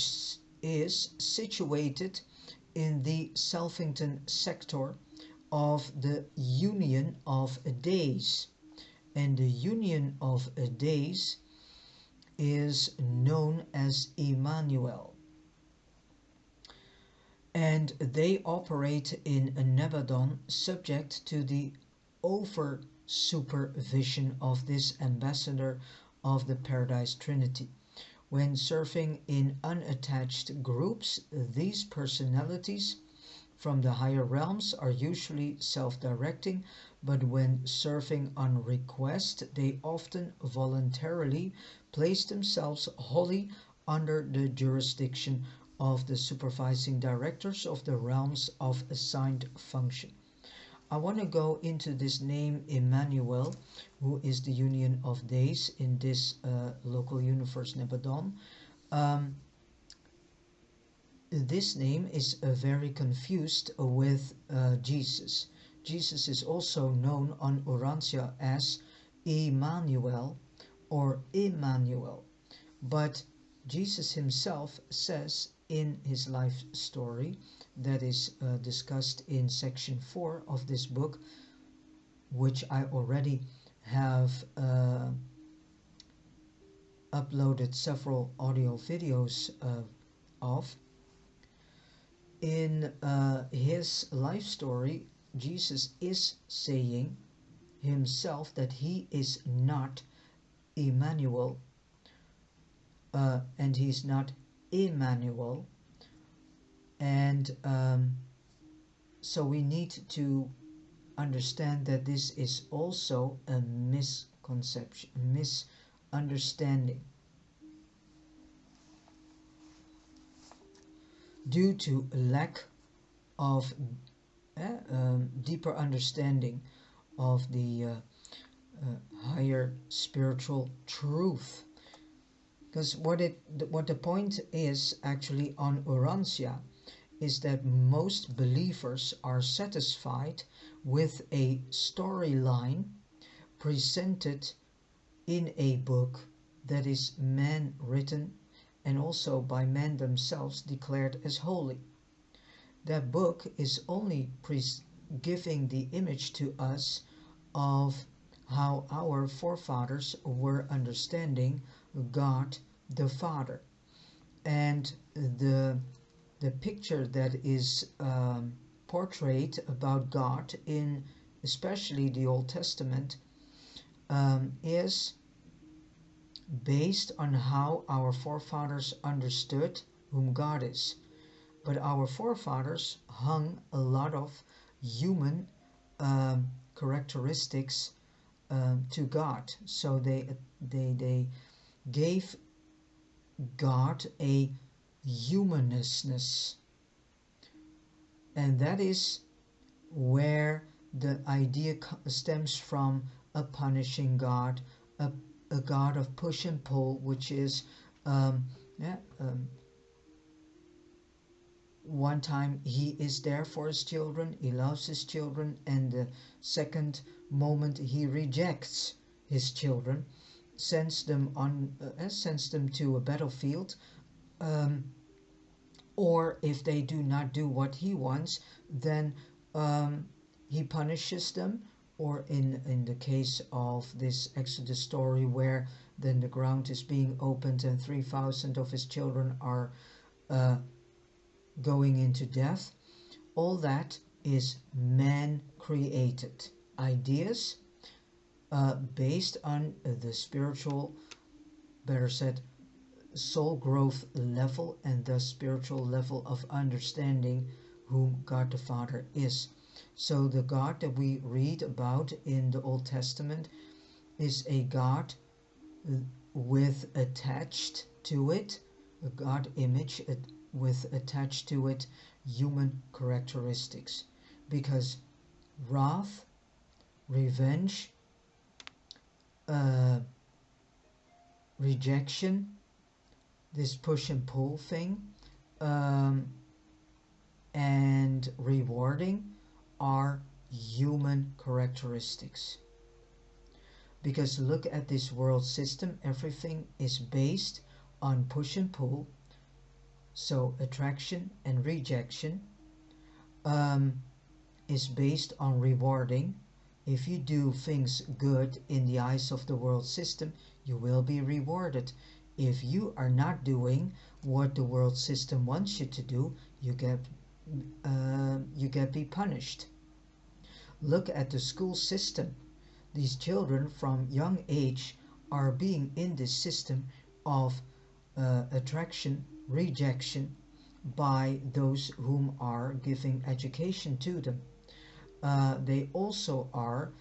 Speaker 1: situated in the Salvington sector of the Union of Days, and the Union of Days is known as Emmanuel, and they operate in Nebadon subject to the over supervision of this ambassador of the Paradise Trinity. When serving in unattached groups, these personalities from the higher realms are usually self-directing, but when serving on request, they often voluntarily place themselves wholly under the jurisdiction of the supervising directors of the realms of assigned function. I want to go into this name Emmanuel, who is the Union of Days in this local universe Nebadon. This name is very confused with Jesus. Jesus is also known on Urantia as Emmanuel or Emmanuel, but Jesus himself says in his life story that is discussed in section 4 of this book, which I already have uploaded several audio videos of. In his life story, Jesus is saying himself that he is not Emmanuel and he's not Emmanuel, And so we need to understand that this is also a misconception, misunderstanding, due to lack of deeper understanding of the higher spiritual truth. Because what the point is actually on Urantia is that most believers are satisfied with a storyline presented in a book that is man written and also by men themselves declared as holy. That book is only giving the image to us of how our forefathers were understanding God the Father. And the picture that is portrayed about God in especially the Old Testament is based on how our forefathers understood whom God is. But our forefathers hung a lot of human characteristics to God. So they gave God a humanousness. And that is where the idea stems from: a punishing God, a God of push and pull, which is one time he is there for his children, he loves his children, and the second moment he rejects his children, sends them to a battlefield, or if they do not do what he wants, then he punishes them. Or in the case of this Exodus story, where then the ground is being opened and 3,000 of his children are going into death. All that is man created ideas based on the spiritual, better said, soul growth level, and thus spiritual level of understanding whom God the Father is. So the God that we read about in the Old Testament is a God with attached to it, a God image with attached to it human characteristics. Because wrath, revenge, rejection, this push and pull thing, and rewarding are human characteristics. Because look at this world system, everything is based on push and pull. So attraction and rejection is based on rewarding. If you do things good in the eyes of the world system, you will be rewarded. If you are not doing what the world system wants you to do, you get be punished. Look at the school system. These children from young age are being in this system of attraction, rejection by those whom are giving education to them. They also are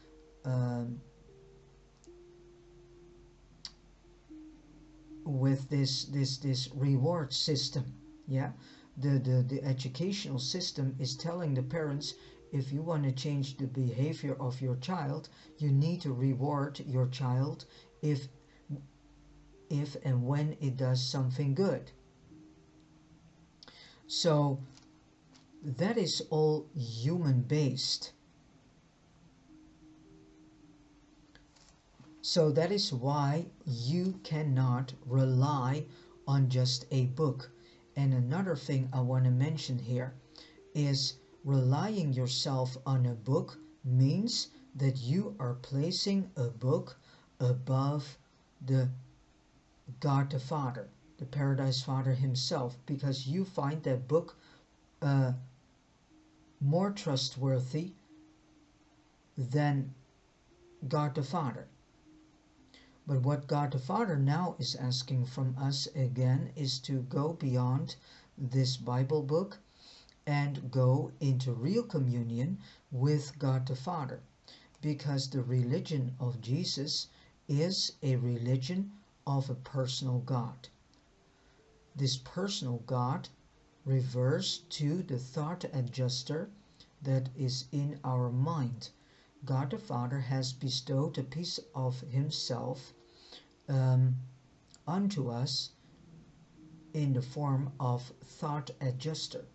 Speaker 1: with this reward system. Yeah, the educational system is telling the parents, if you want to change the behavior of your child, you need to reward your child if and when it does something good. So that is all human based. So that is why you cannot rely on just a book. And another thing I want to mention here is relying yourself on a book means that you are placing a book above the God the Father, the Paradise Father himself, because you find that book more trustworthy than God the Father. But what God the Father now is asking from us again is to go beyond this Bible book and go into real communion with God the Father, because the religion of Jesus is a religion of a personal God. This personal God refers to the thought adjuster that is in our mind. God the Father has bestowed a piece of himself unto us in the form of thought adjuster.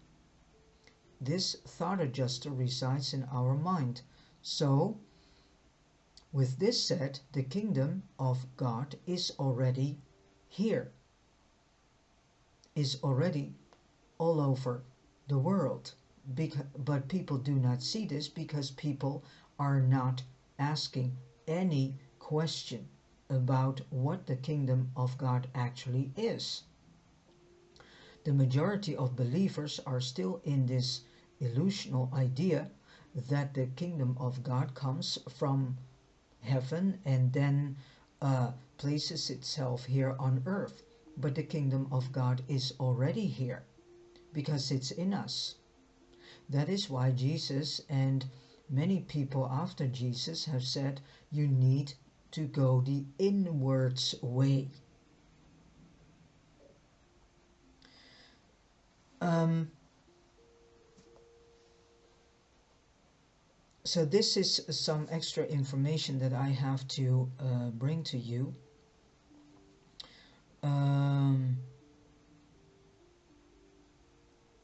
Speaker 1: This thought adjuster resides in our mind. So, with this said, the kingdom of God is already here, is already all over the world. But people do not see this because people are not asking any question about what the kingdom of God actually is. The majority of believers are still in this illusional idea that the kingdom of God comes from heaven and then places itself here on earth. But the kingdom of God is already here because it's in us. That is why Jesus and many people after Jesus have said you need to go the inwards way. So this is some extra information that I have to bring to you.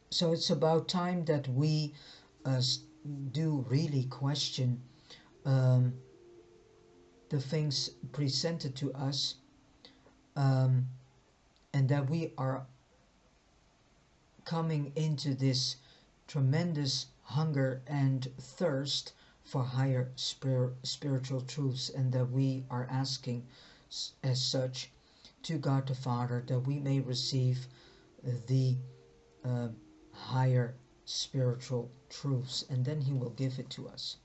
Speaker 1: So it's about time that we do really question the things presented to us, and that we are coming into this tremendous hunger and thirst for higher spiritual truths, and that we are asking as such to God the Father that we may receive the higher spiritual truths, and then He will give it to us.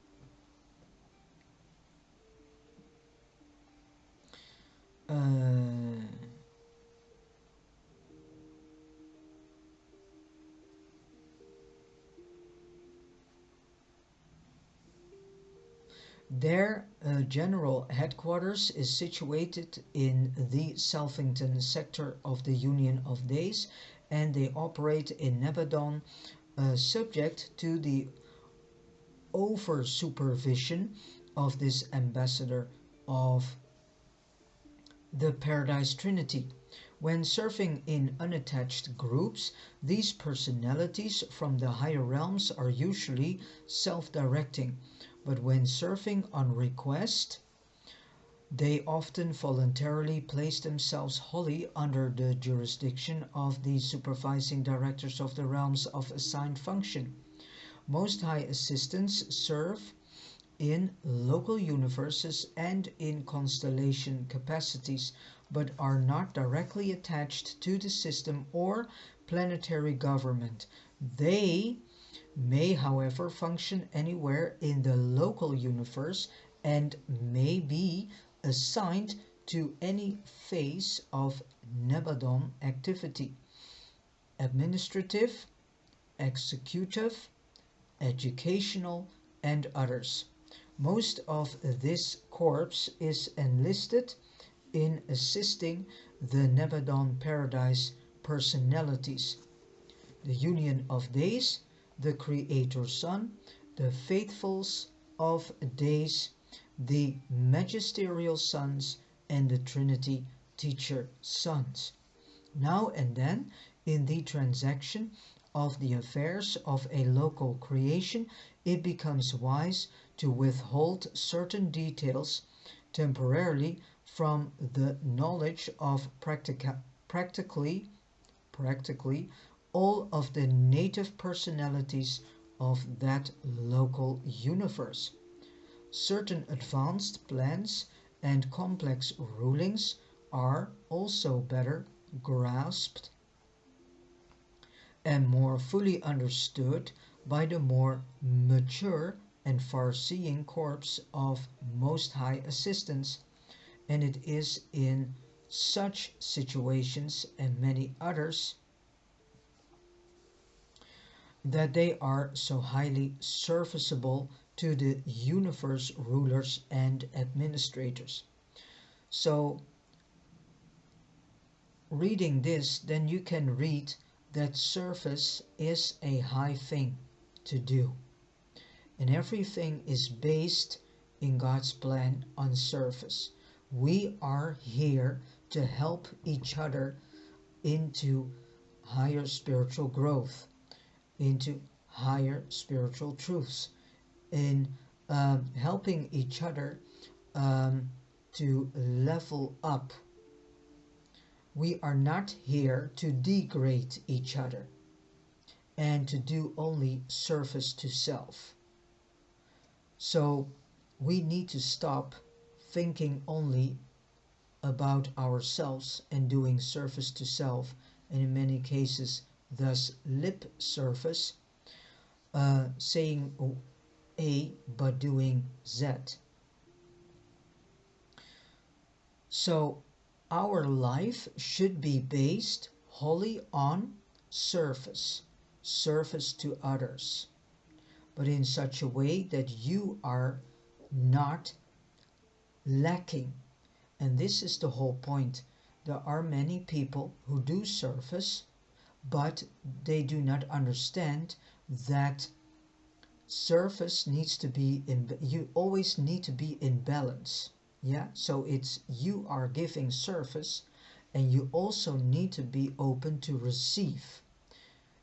Speaker 1: Their general headquarters is situated in the Salvington sector of the Union of Days, and they operate in Nebadon, subject to the over-supervision of this ambassador of the Paradise Trinity. When surfing in unattached groups, these personalities from the higher realms are usually self-directing, but when surfing on request, they often voluntarily place themselves wholly under the jurisdiction of the supervising directors of the realms of assigned function. Most high assistants serve in local universes and in constellation capacities, but are not directly attached to the system or planetary government. They may, however, function anywhere in the local universe and may be assigned to any phase of Nebadon activity: administrative, executive, educational, and others. Most of this corps is enlisted in assisting the Nebadon Paradise personalities: the Union of Days, the Creator Son, the Faithfuls of Days, the Magisterial Sons, and the Trinity Teacher Sons. Now and then, in the transaction of the affairs of a local creation, it becomes wise to withhold certain details temporarily from the knowledge of practically all of the native personalities of that local universe. Certain advanced plans and complex rulings are also better grasped and more fully understood by the more mature and far-seeing corps of Most High Assistants, and it is in such situations and many others that they are so highly serviceable to the universe rulers and administrators. So reading this, then you can read that service is a high thing to do. And everything is based in God's plan on service. We are here to help each other into higher spiritual growth, into higher spiritual truths, in helping each other to level up. We are not here to degrade each other and to do only service to self. So we need to stop thinking only about ourselves and doing service to self, and in many cases thus lip service, saying A but doing Z. So our life should be based wholly on service, service to others, but in such a way that you are not lacking. And this is the whole point. There are many people who do service, but they do not understand that service needs to be you always need to be in balance. Yeah, so it's you are giving service and you also need to be open to receive.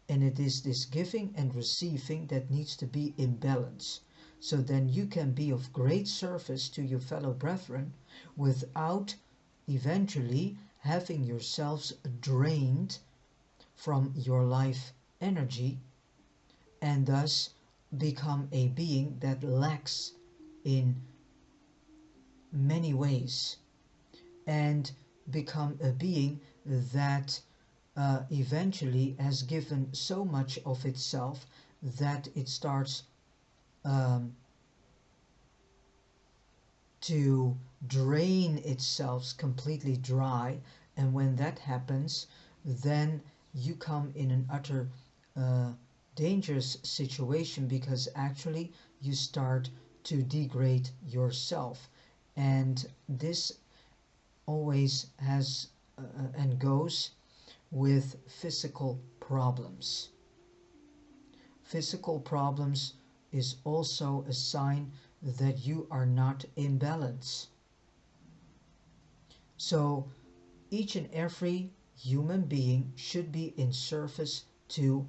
Speaker 1: And it is this giving and receiving that needs to be in balance. So then you can be of great service to your fellow brethren without eventually having yourselves drained from your life energy and thus become a being that lacks in many ways and become a being that eventually has given so much of itself that it starts to drain itself completely dry. And when that happens, then you come in an utter dangerous situation, because actually you start to degrade yourself. And this always has and goes with physical problems. Physical problems is also a sign that you are not in balance. So each and every human being should be in service to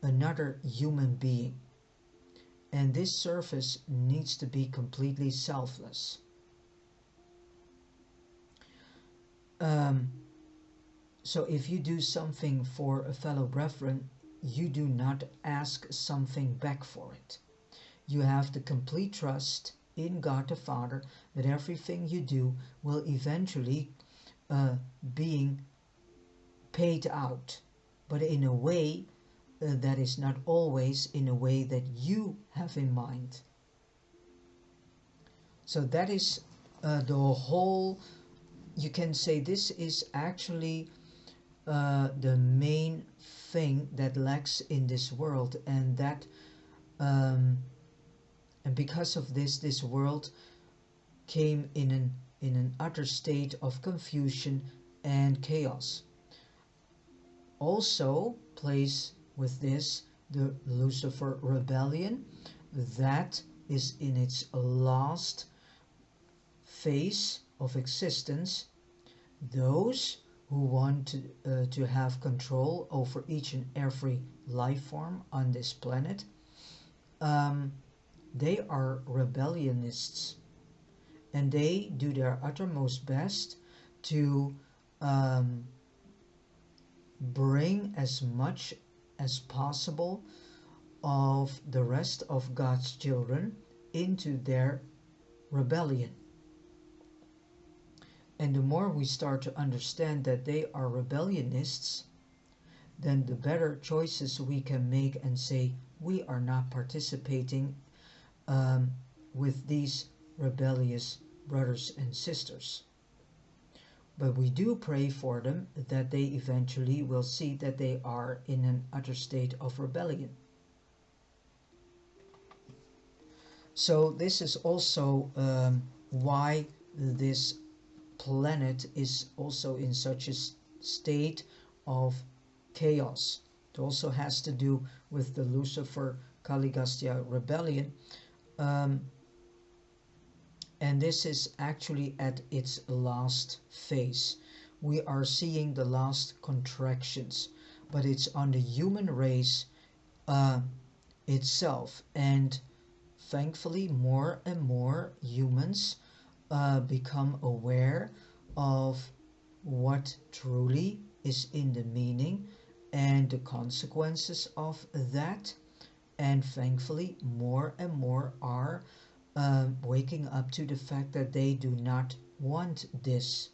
Speaker 1: another human being. And this service needs to be completely selfless. So if you do something for a fellow brethren, you do not ask something back for it. You have the complete trust in God the Father that everything you do will eventually being paid out, but in a way that is not always in a way that you have in mind. So that is the whole, you can say this is actually the main thing that lacks in this world, and that and because of this world came in an utter state of confusion and chaos. Also plays with this the Lucifer rebellion that is in its last phase of existence. Those who want to have control over each and every life form on this planet, they are rebellionists, and they do their uttermost best to bring as much as possible of the rest of God's children into their rebellion. And the more we start to understand that they are rebellionists, then the better choices we can make and say we are not participating with these rebellious brothers and sisters. But we do pray for them that they eventually will see that they are in an utter state of rebellion. So this is also why this planet is also in such a state of chaos. It also has to do with the Lucifer Kaligastia rebellion. And this is actually at its last phase. We are seeing the last contractions, but it's on the human race itself. And thankfully, more and more humans become aware of what truly is in the meaning and the consequences of that. And thankfully, more and more are waking up to the fact that they do not want this.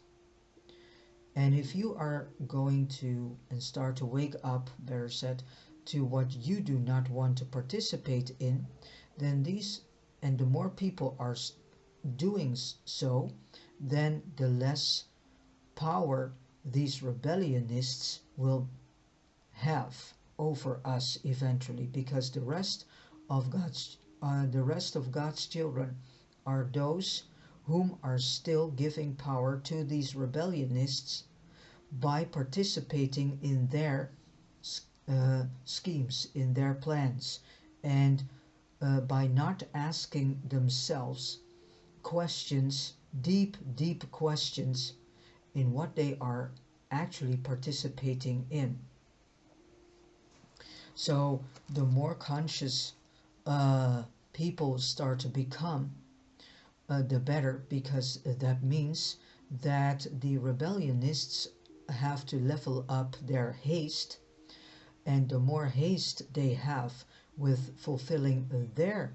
Speaker 1: And if you are going to and start to wake up, better said, to what you do not want to participate in, then these, and the more people are doing so, then the less power these rebellionists will have over us eventually, because the rest of God's children are those whom are still giving power to these rebellionists by participating in their schemes, in their plans, and by not asking themselves questions, deep questions in what they are actually participating in. So the more conscious people start to become, the better, because that means that the rebellionists have to level up their haste, and the more haste they have with fulfilling their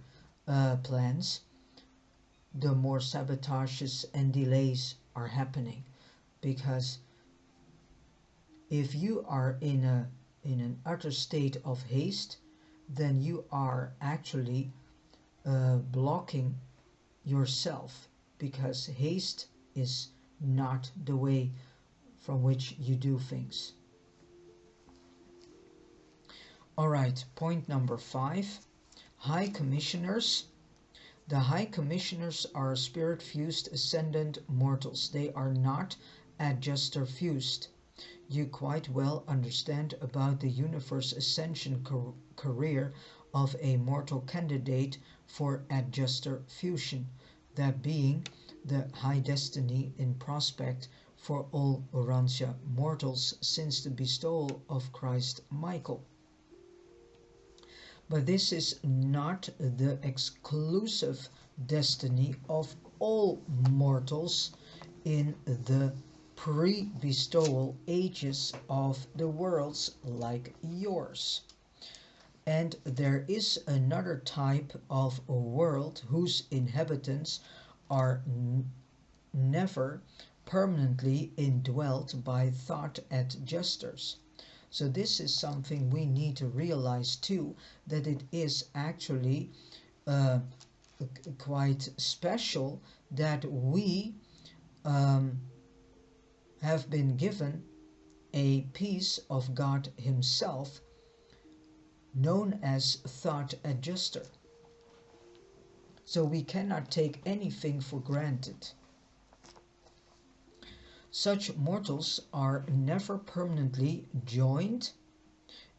Speaker 1: plans, the more sabotages and delays are happening. Because if you are in an utter state of haste, then you are actually blocking yourself, because haste is not the way from which you do things. Alright, point number 5. High Commissioners. The High Commissioners are spirit-fused ascendant mortals. They are not adjuster fused. You quite well understand about the universe ascension career of a mortal candidate for adjuster fusion, that being the high destiny in prospect for all Urantia mortals since the bestowal of Christ Michael. But this is not the exclusive destiny of all mortals in the pre-bestowal ages of the worlds like yours. And there is another type of a world whose inhabitants are never permanently indwelt by thought adjusters. So this is something we need to realize too, that it is actually quite special that we have been given a piece of God Himself known as thought adjuster. So we cannot take anything for granted. Such mortals are never permanently joined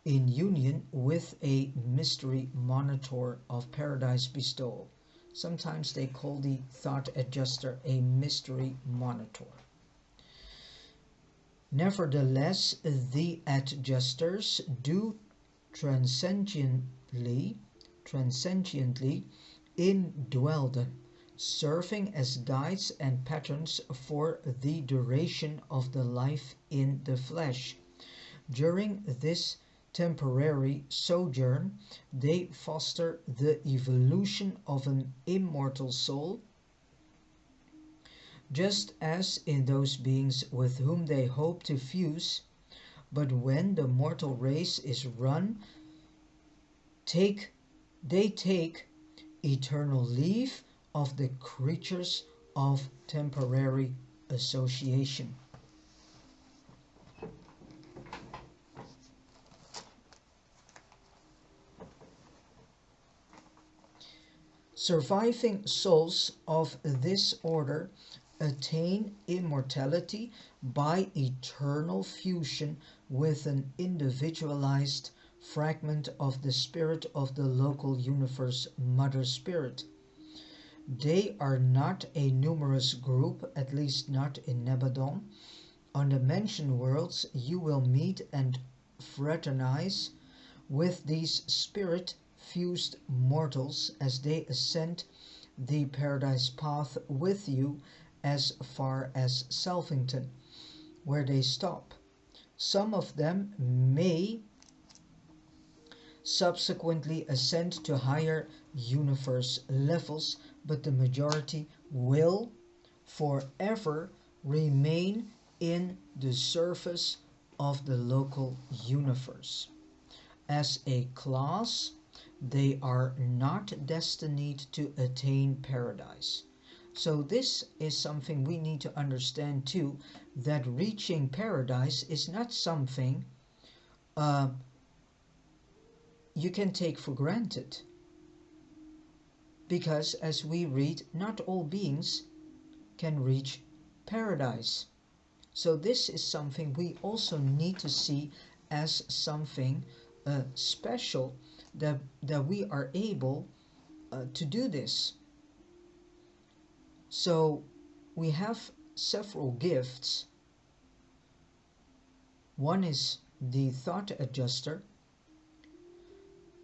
Speaker 1: in union with a mystery monitor of paradise bestowal. Sometimes they call the thought adjuster a mystery monitor. Nevertheless, the adjusters do transiently indwell them, serving as guides and patterns for the duration of the life in the flesh. During this temporary sojourn, they foster the evolution of an immortal soul, just as in those beings with whom they hope to fuse. But when the mortal race is run, they take eternal leave of the creatures of temporary association. Surviving souls of this order attain immortality by eternal fusion with an individualized fragment of the spirit of the local universe mother spirit. They are not a numerous group, at least not in Nebadon. On the mentioned worlds you will meet and fraternize with these spirit fused mortals as they ascend the paradise path with you as far as Salvington, where they stop. Some of them may subsequently ascend to higher universe levels, but the majority will forever remain in the surface of the local universe. As a class, they are not destined to attain paradise. So this is something we need to understand too, that reaching paradise is not something you can take for granted. Because as we read, not all beings can reach paradise. So this is something we also need to see as something special, that we are able to do this. So we have several gifts. One is the thought adjuster,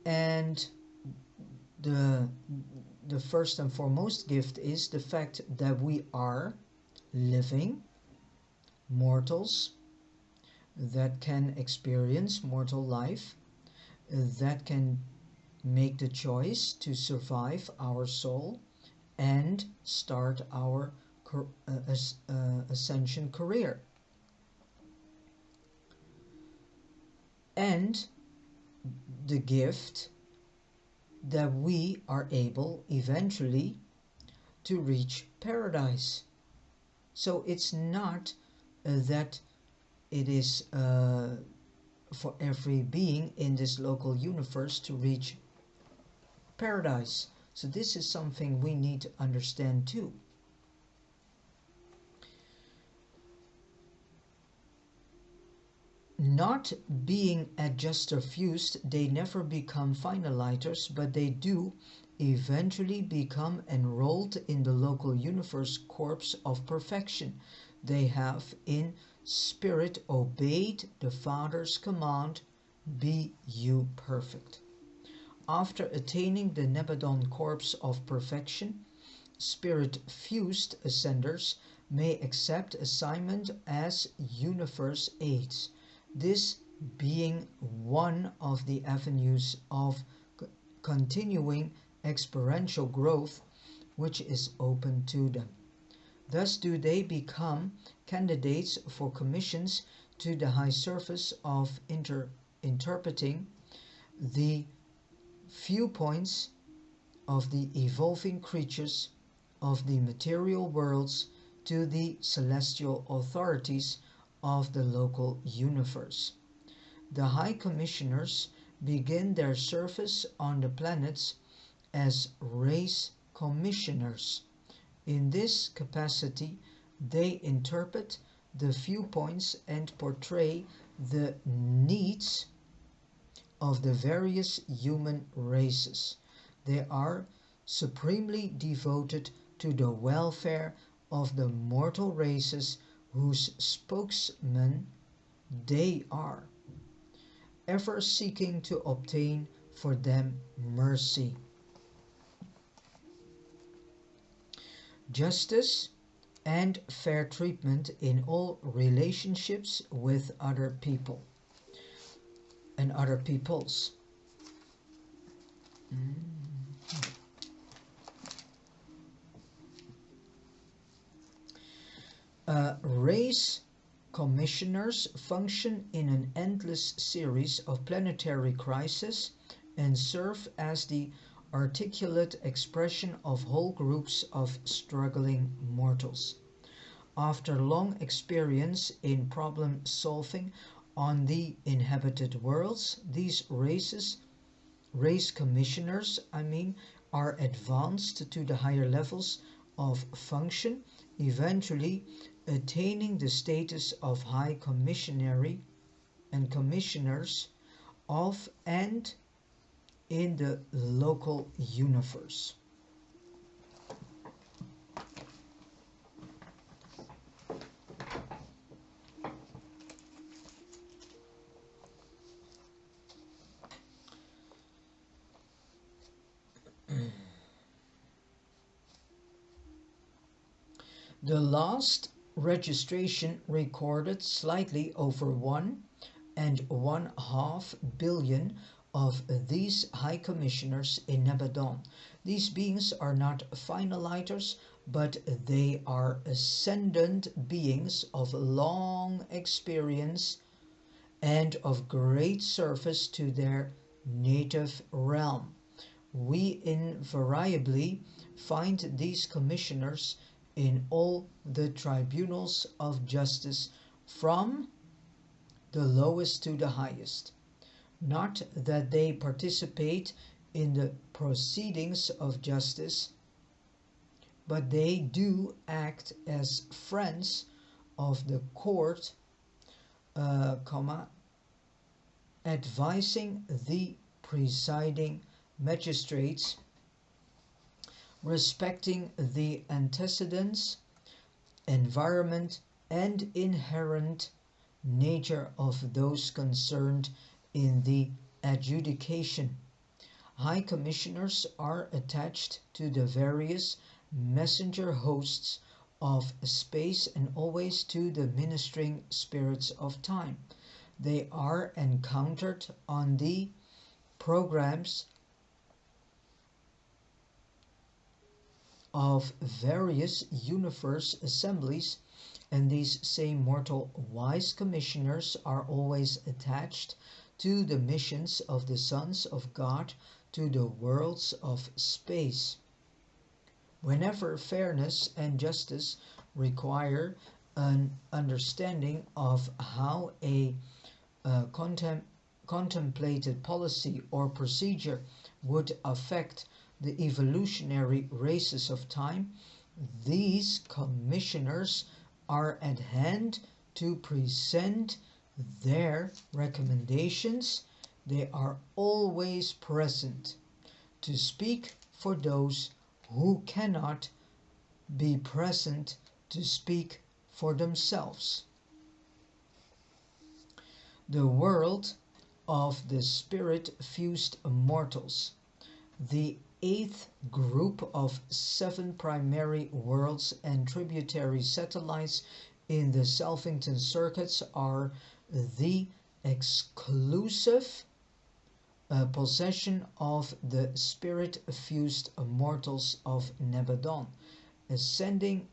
Speaker 1: and the first and foremost gift is the fact that we are living mortals that can experience mortal life, that can make the choice to survive our soul and start our ascension career. And the gift that we are able eventually to reach paradise. So it's not that it is for every being in this local universe to reach paradise. So this is something we need to understand too. Not being adjuster fused, they never become finalizers, but they do eventually become enrolled in the local universe corps of perfection. They have in spirit obeyed the Father's command, "Be you perfect." After attaining the Nebadon corps of perfection, spirit-fused ascenders may accept assignment as universe aids, this being one of the avenues of continuing experiential growth which is open to them. Thus do they become candidates for commissions to the high service of interpreting the viewpoints of the evolving creatures of the material worlds to the celestial authorities of the local universe. The High Commissioners begin their service on the planets as race commissioners. In this capacity, they interpret the viewpoints and portray the needs of the various human races. They are supremely devoted to the welfare of the mortal races whose spokesmen they are, ever seeking to obtain for them mercy, justice, and fair treatment in all relationships with other people and other peoples. Race commissioners function in an endless series of planetary crises and serve as the articulate expression of whole groups of struggling mortals. After long experience in problem solving on the inhabited worlds, these race commissioners, are advanced to the higher levels of function, eventually attaining the status of high commissionary and commissioners of and in the local universe. The last registration recorded slightly over 1.5 billion of these High Commissioners in Nebadon. These beings are not finaliters, but they are ascendant beings of long experience and of great service to their native realm. We invariably find these commissioners in all the tribunals of justice, from the lowest to the highest. Not that they participate in the proceedings of justice, but they do act as friends of the court, advising the presiding magistrates respecting the antecedents, environment, and inherent nature of those concerned in the adjudication. High Commissioners are attached to the various messenger hosts of space and always to the ministering spirits of time. They are encountered on the programs of various universe assemblies, and these same mortal wise commissioners are always attached to the missions of the sons of God to the worlds of space. Whenever fairness and justice require an understanding of how a contemplated policy or procedure would affect the evolutionary races of time, these commissioners are at hand to present their recommendations. They are always present to speak for those who cannot be present to speak for themselves. The world of the spirit-fused mortals, the eighth group of 7 primary worlds and tributary satellites in the Salvington circuits, are the exclusive possession of the spirit-fused mortals of Nebadon. Ascending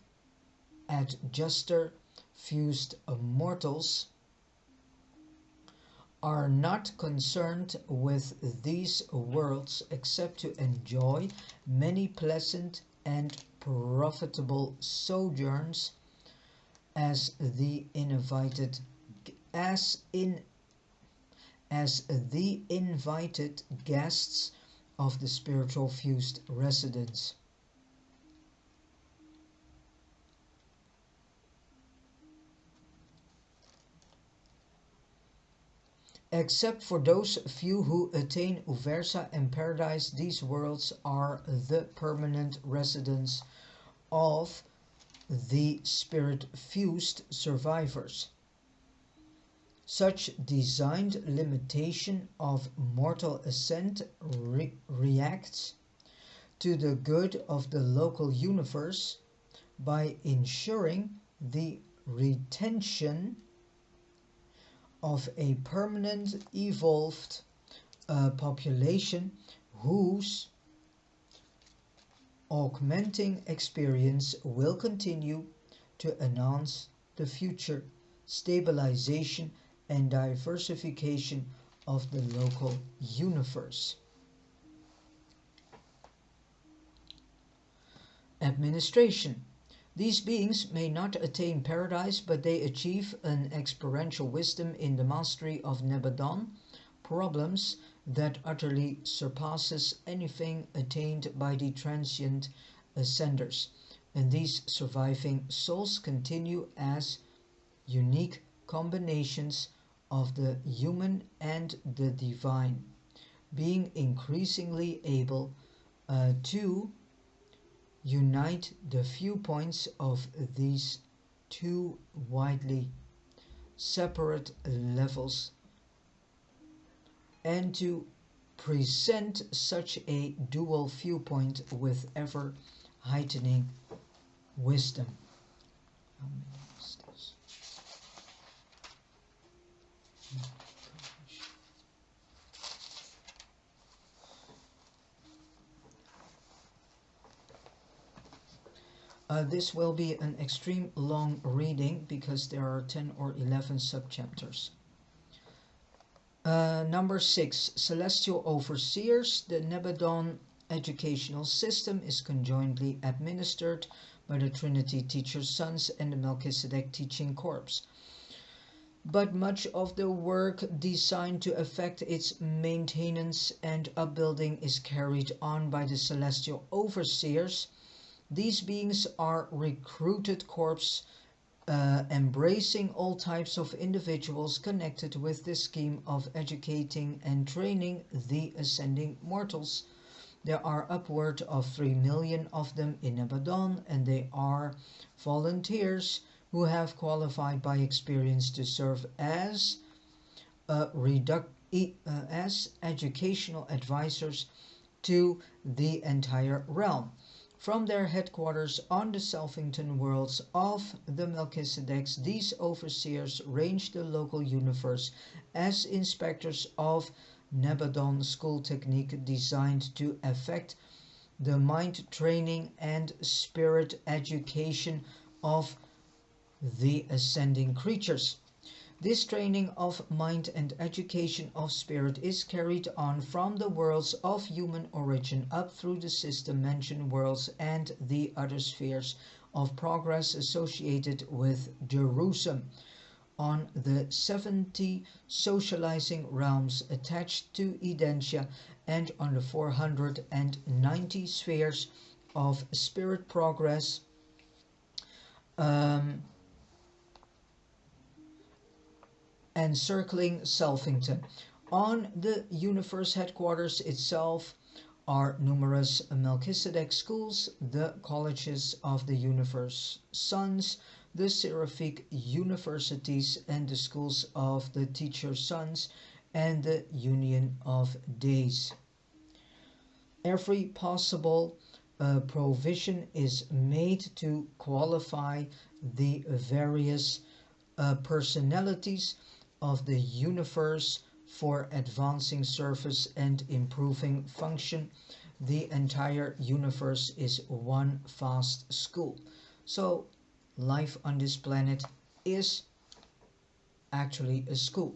Speaker 1: adjuster fused mortals are not concerned with these worlds except to enjoy many pleasant and profitable sojourns as the invited guests of the spiritual fused residents. Except for those few who attain Uversa and Paradise, these worlds are the permanent residence of the spirit-fused survivors. Such designed limitation of mortal ascent reacts to the good of the local universe by ensuring the retention of a permanent evolved population whose augmenting experience will continue to enhance the future stabilization and diversification of the local universe. Administration. These beings may not attain paradise, but they achieve an experiential wisdom in the mastery of Nebadon, problems that utterly surpasses anything attained by the transient ascenders. And these surviving souls continue as unique combinations of the human and the divine, being increasingly able to unite the viewpoints of these two widely separate levels and to present such a dual viewpoint with ever heightening wisdom. How many is this? This will be an extreme long reading because there are 10 or 11 subchapters. Number 6, Celestial Overseers. The Nebadon educational system is conjointly administered by the Trinity Teacher's Sons and the Melchizedek Teaching Corps. But much of the work designed to affect its maintenance and upbuilding is carried on by the Celestial Overseers. These beings are recruited corps embracing all types of individuals connected with the scheme of educating and training the ascending mortals. There are upward of 3 million of them in Nebadon, and they are volunteers who have qualified by experience to serve as as educational advisors to the entire realm. From their headquarters on the Salvington worlds of the Melchizedeks, these overseers range the local universe as inspectors of Nebadon school technique designed to affect the mind training and spirit education of the ascending creatures. This training of mind and education of spirit is carried on from the worlds of human origin up through the system mentioned worlds and the other spheres of progress associated with Jerusalem, on the 70 socializing realms attached to Edentia, and on the 490 spheres of spirit progress encircling Salvington. On the universe headquarters itself are numerous Melchizedek schools, the colleges of the universe sons, the seraphic universities, and the schools of the teacher's sons, and the union of days. Every possible provision is made to qualify the various personalities of the universe for advancing service and improving function. The entire universe is one vast school. So life on this planet is actually a school.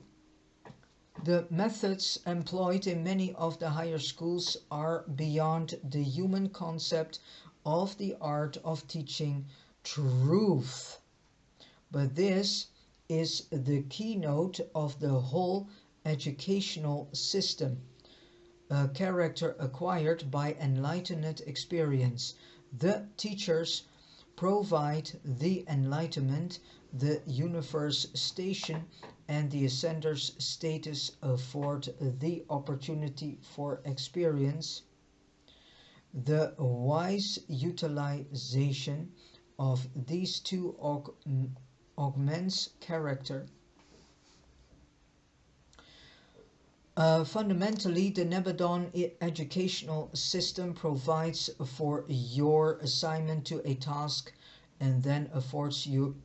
Speaker 1: The methods employed in many of the higher schools are beyond the human concept of the art of teaching truth. But this is the keynote of the whole educational system, a character acquired by enlightened experience. The teachers provide the enlightenment, the universe station, and the ascender's status afford the opportunity for experience. The wise utilization of these two augments character. Fundamentally, the Nebadon educational system provides for your assignment to a task and then affords you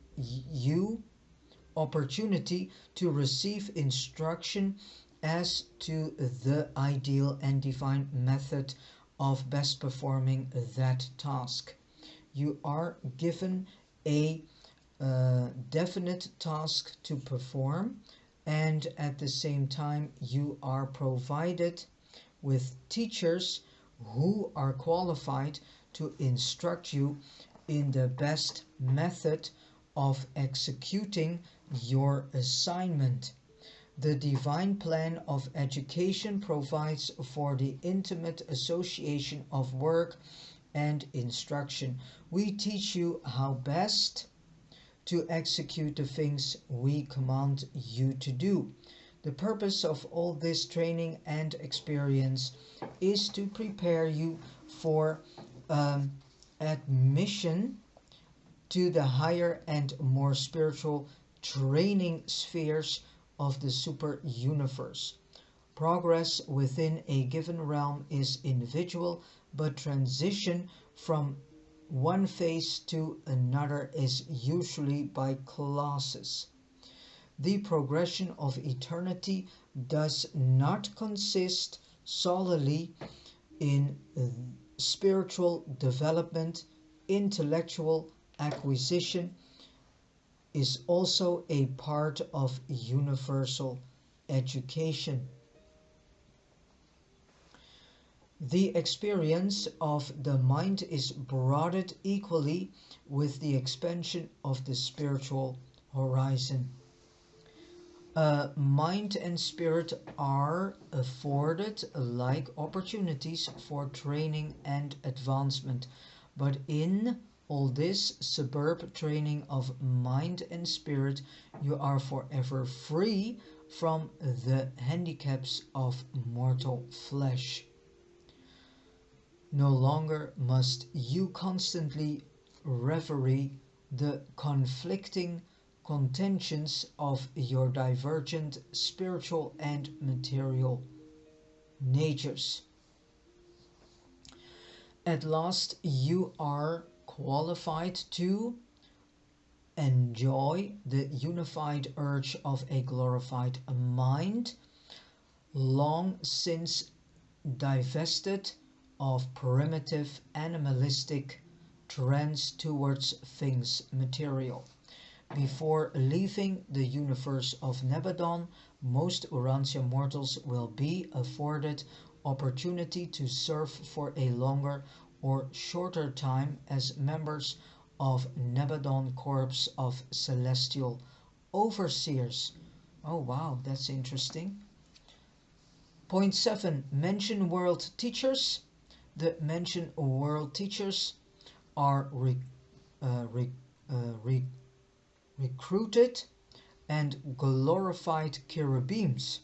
Speaker 1: opportunity to receive instruction as to the ideal and divine method of best performing that task. You are given a definite task to perform, and at the same time you are provided with teachers who are qualified to instruct you in the best method of executing your assignment. The divine plan of education provides for the intimate association of work and instruction. We teach you how best to execute the things we command you to do. The purpose of all this training and experience is to prepare you for admission to the higher and more spiritual training spheres of the super universe. Progress within a given realm is individual, but transition from one phase to another is usually by classes. The progression of eternity does not consist solely in spiritual development. Intellectual acquisition is also a part of universal education. The experience of the mind is broadened equally with the expansion of the spiritual horizon. Mind and spirit are afforded like opportunities for training and advancement, but in all this superb training of mind and spirit, you are forever free from the handicaps of mortal flesh. No longer must you constantly reverie the conflicting contentions of your divergent spiritual and material natures. At last you are qualified to enjoy the unified urge of a glorified mind, long since divested of primitive animalistic trends towards things material. Before leaving the universe of Nebadon, most Urantia mortals will be afforded opportunity to serve for a longer or shorter time as members of Nebadon Corps of Celestial Overseers. Oh wow, that's interesting. Point 7. Mention World Teachers. The Mention World Teachers are recruited and glorified cherubims.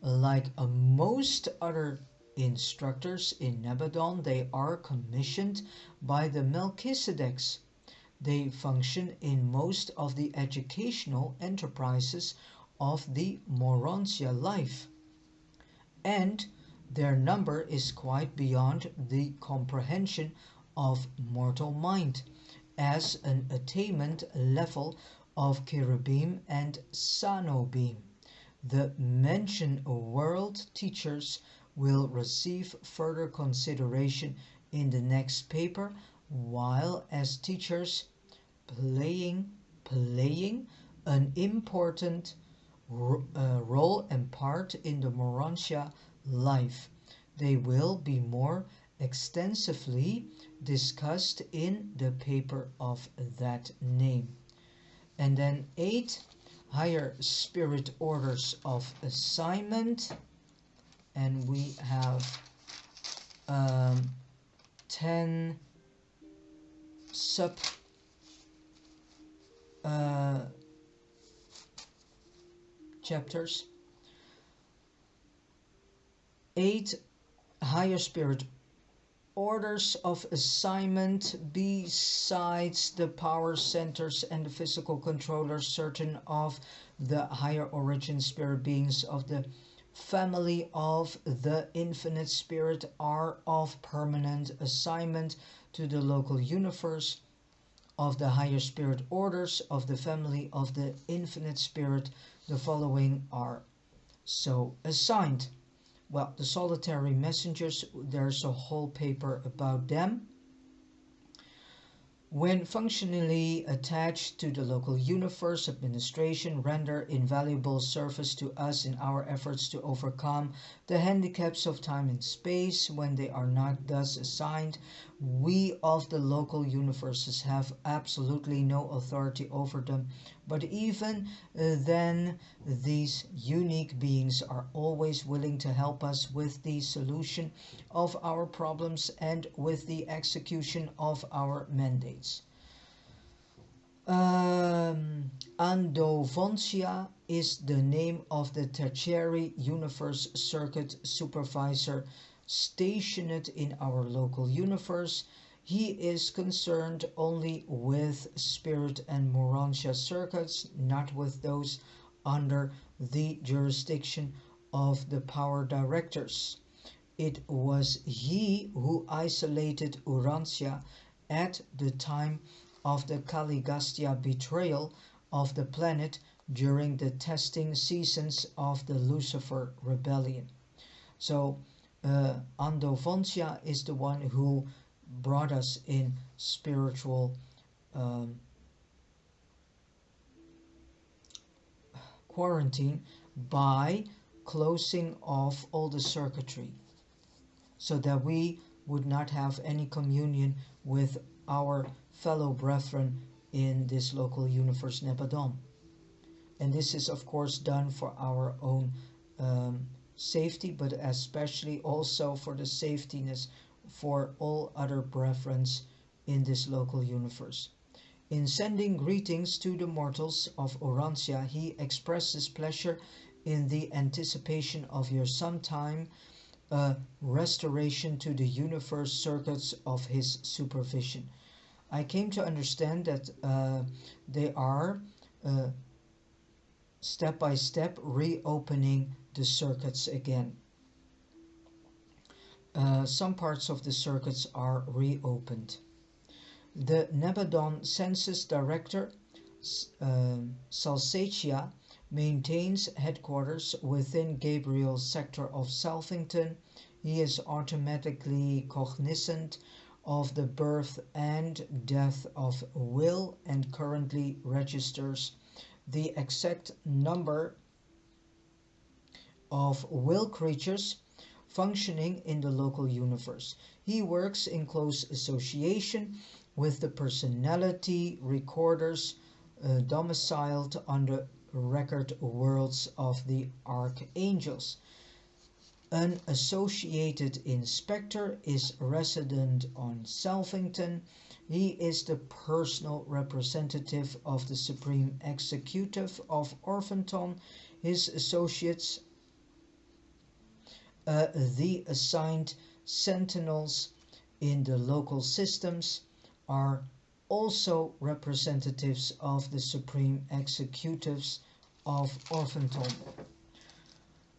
Speaker 1: Like most other instructors in Nebadon, they are commissioned by the Melchizedeks. They function in most of the educational enterprises of the Morontia life, and their number is quite beyond the comprehension of mortal mind, as an attainment level of cherubim and sanobim. The mentioned world teachers will receive further consideration in the next paper, while as teachers playing an important role and part in the Morontia life. They will be more extensively discussed in the paper of that name. And then 8, higher spirit orders of assignment, and we have 10 sub chapters. 8 higher spirit orders of assignment, besides the power centers and the physical controllers. Certain of the higher origin spirit beings of the family of the infinite spirit are of permanent assignment to the local universe. Of the higher spirit orders of the family of the infinite spirit, the following are so assigned. Well, the solitary messengers, there's a whole paper about them. When functionally attached to the local universe, administration render invaluable service to us in our efforts to overcome the handicaps of time and space. When they are not thus assigned, we of the local universes have absolutely no authority over them, But even then, these unique beings are always willing to help us with the solution of our problems and with the execution of our mandates. Andovontia is the name of the tertiary universe circuit supervisor stationed in our local universe. He is concerned only with spirit and Morantia circuits, not with those under the jurisdiction of the power directors. It was he who isolated Urantia at the time of the Caligastia betrayal of the planet during the testing seasons of the Lucifer rebellion. So Andovontia is the one who brought us in spiritual quarantine by closing off all the circuitry so that we would not have any communion with our fellow brethren in this local universe Nebadon. And this is of course done for our own safety, but especially also for the safetyness for all other brethren in this local universe. In sending greetings to the mortals of Urantia, he expresses pleasure in the anticipation of your sometime restoration to the universe circuits of his supervision. I came to understand that they are step by step reopening the circuits again. Some parts of the circuits are reopened. The Nebadon Census Director, Salsatia, maintains headquarters within Gabriel's sector of Salvington. He is automatically cognizant of the birth and death of will and currently registers the exact number of will creatures functioning in the local universe. He works in close association with the personality recorders domiciled on the record worlds of the archangels. An associated inspector is resident on Salvington. He is the personal representative of the Supreme Executive of Orphanton. His associates, the assigned sentinels in the local systems, are also representatives of the Supreme Executives of Orphanton.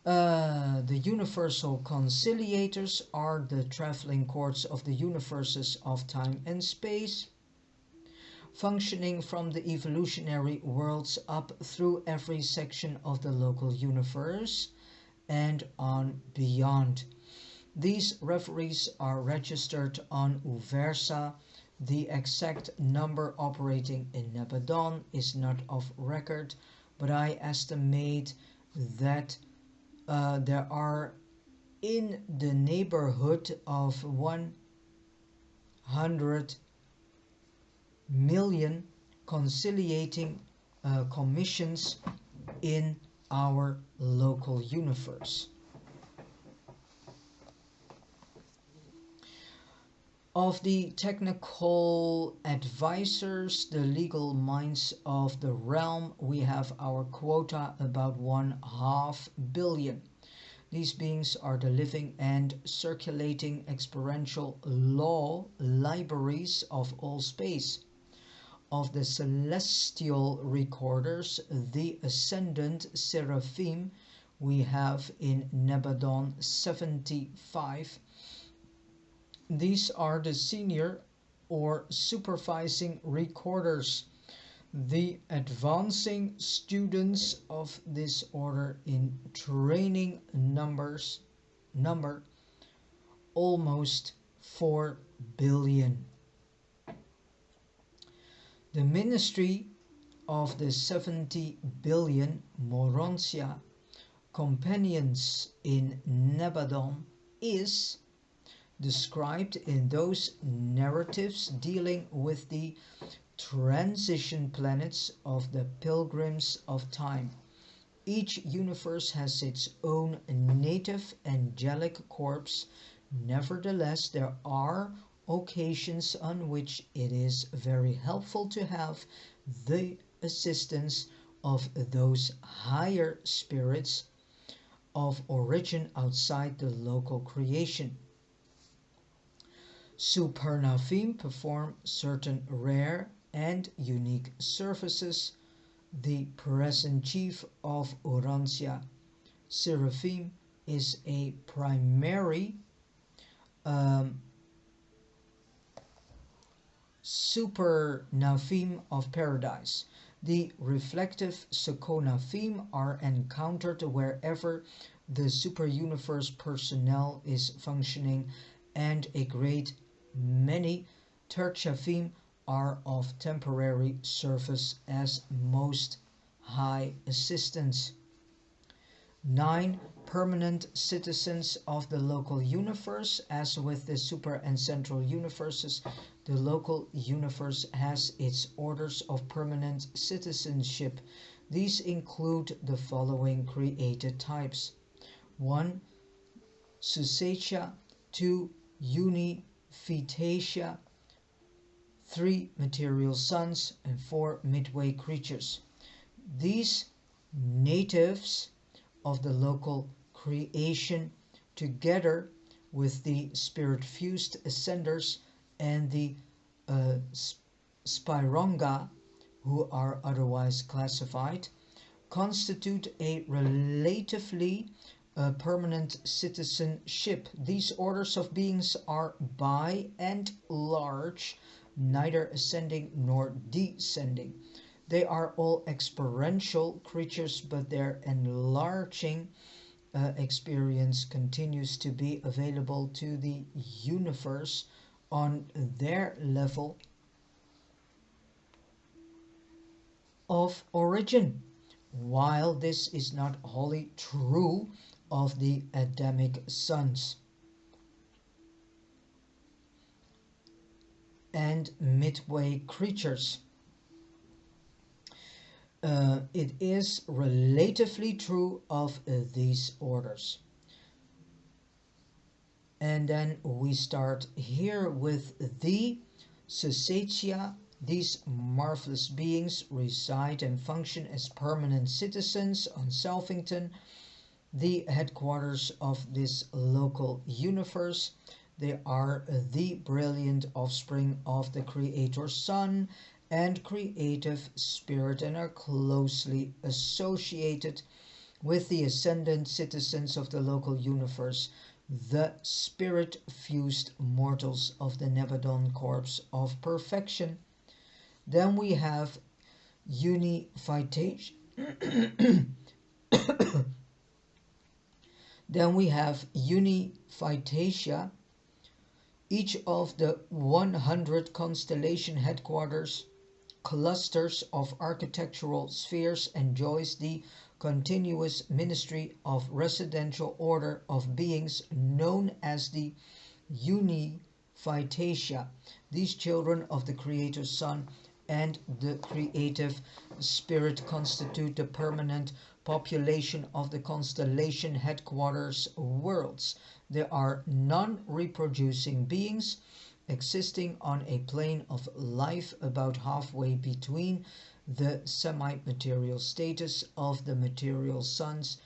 Speaker 1: The universal conciliators are the traveling courts of the universes of time and space, functioning from the evolutionary worlds up through every section of the local universe and on beyond. These referees are registered on Uversa. The exact number operating in Nebadon is not of record, but I estimate that there are in the neighborhood of 100 million conciliating commissions in our local universe. Of the technical advisors, the legal minds of the realm, we have our quota about 1/2 billion. These beings are the living and circulating experiential law libraries of all space. Of the celestial recorders, the ascendant seraphim, we have in Nebadon 75. These are the senior or supervising recorders, the advancing students of this order in training number almost 4 billion. The ministry of the 70 billion Morontia companions in Nebadon is described in those narratives dealing with the transition planets of the pilgrims of time. Each universe has its own native angelic corps. Nevertheless, there are occasions on which it is very helpful to have the assistance of those higher spirits of origin outside the local creation. Supernavim perform certain rare and unique services. The present chief of Urantia, Seraphim, is a primary supernavim of paradise. The reflective Sekonavim are encountered wherever the super-universe personnel is functioning, and a great many Terchavim are of temporary service as most high assistants. 9 permanent citizens of the local universe. As with the super and central universes, the local universe has its orders of permanent citizenship. These include the following created types: 1. Susetia, 2. Unifitatia, 3. Material sons, and 4. Midway creatures. These natives of the local creation, together with the spirit-fused ascenders and the Spironga, who are otherwise classified, constitute a relatively permanent citizenship. These orders of beings are by and large neither ascending nor descending. They are all experiential creatures, but their enlarging experience continues to be available to the universe on their level of origin. While this is not wholly true of the Adamic sons and midway creatures, it is relatively true of these orders. And then we start here with the Susetia. These marvelous beings reside and function as permanent citizens on Salvington, the headquarters of this local universe. They are the brilliant offspring of the Creator Son and creative spirit, and are closely associated with the ascendant citizens of the local universe, the spirit-fused mortals of the Nebadon corpse of perfection. Then we have unification. Then we have unifitatia. Each of the 100 constellation headquarters clusters of architectural spheres enjoys the continuous ministry of residential order of beings known as the unifitatia. These children of the Creator Son and the creative spirit constitute the permanent population of the constellation headquarters worlds. There are non-reproducing beings existing on a plane of life about halfway between the semi-material status of the material sons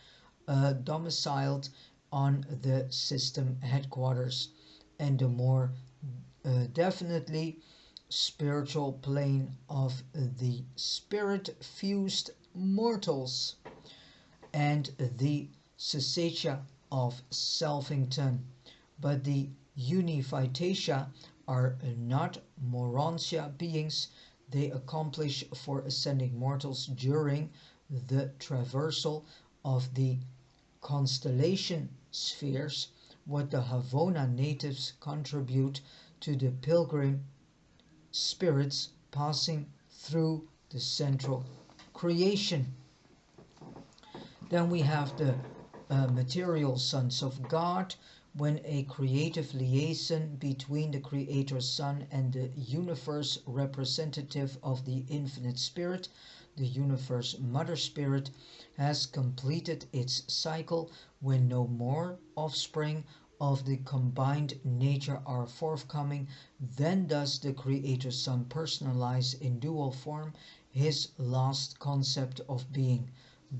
Speaker 1: domiciled on the system headquarters and the more definitely spiritual plane of the spirit-fused mortals and the Susetia of Salvington. But the unifitatia are not Morontia beings. They accomplish for ascending mortals during the traversal of the constellation spheres what the Havona natives contribute to the pilgrim spirits passing through the central creation. Then we have the material sons of God, when a creative liaison between the Creator Son and the universe representative of the Infinite Spirit, the universe Mother Spirit, has completed its cycle, when no more offspring of the combined nature are forthcoming, then does the Creator Son personalize in dual form his last concept of being,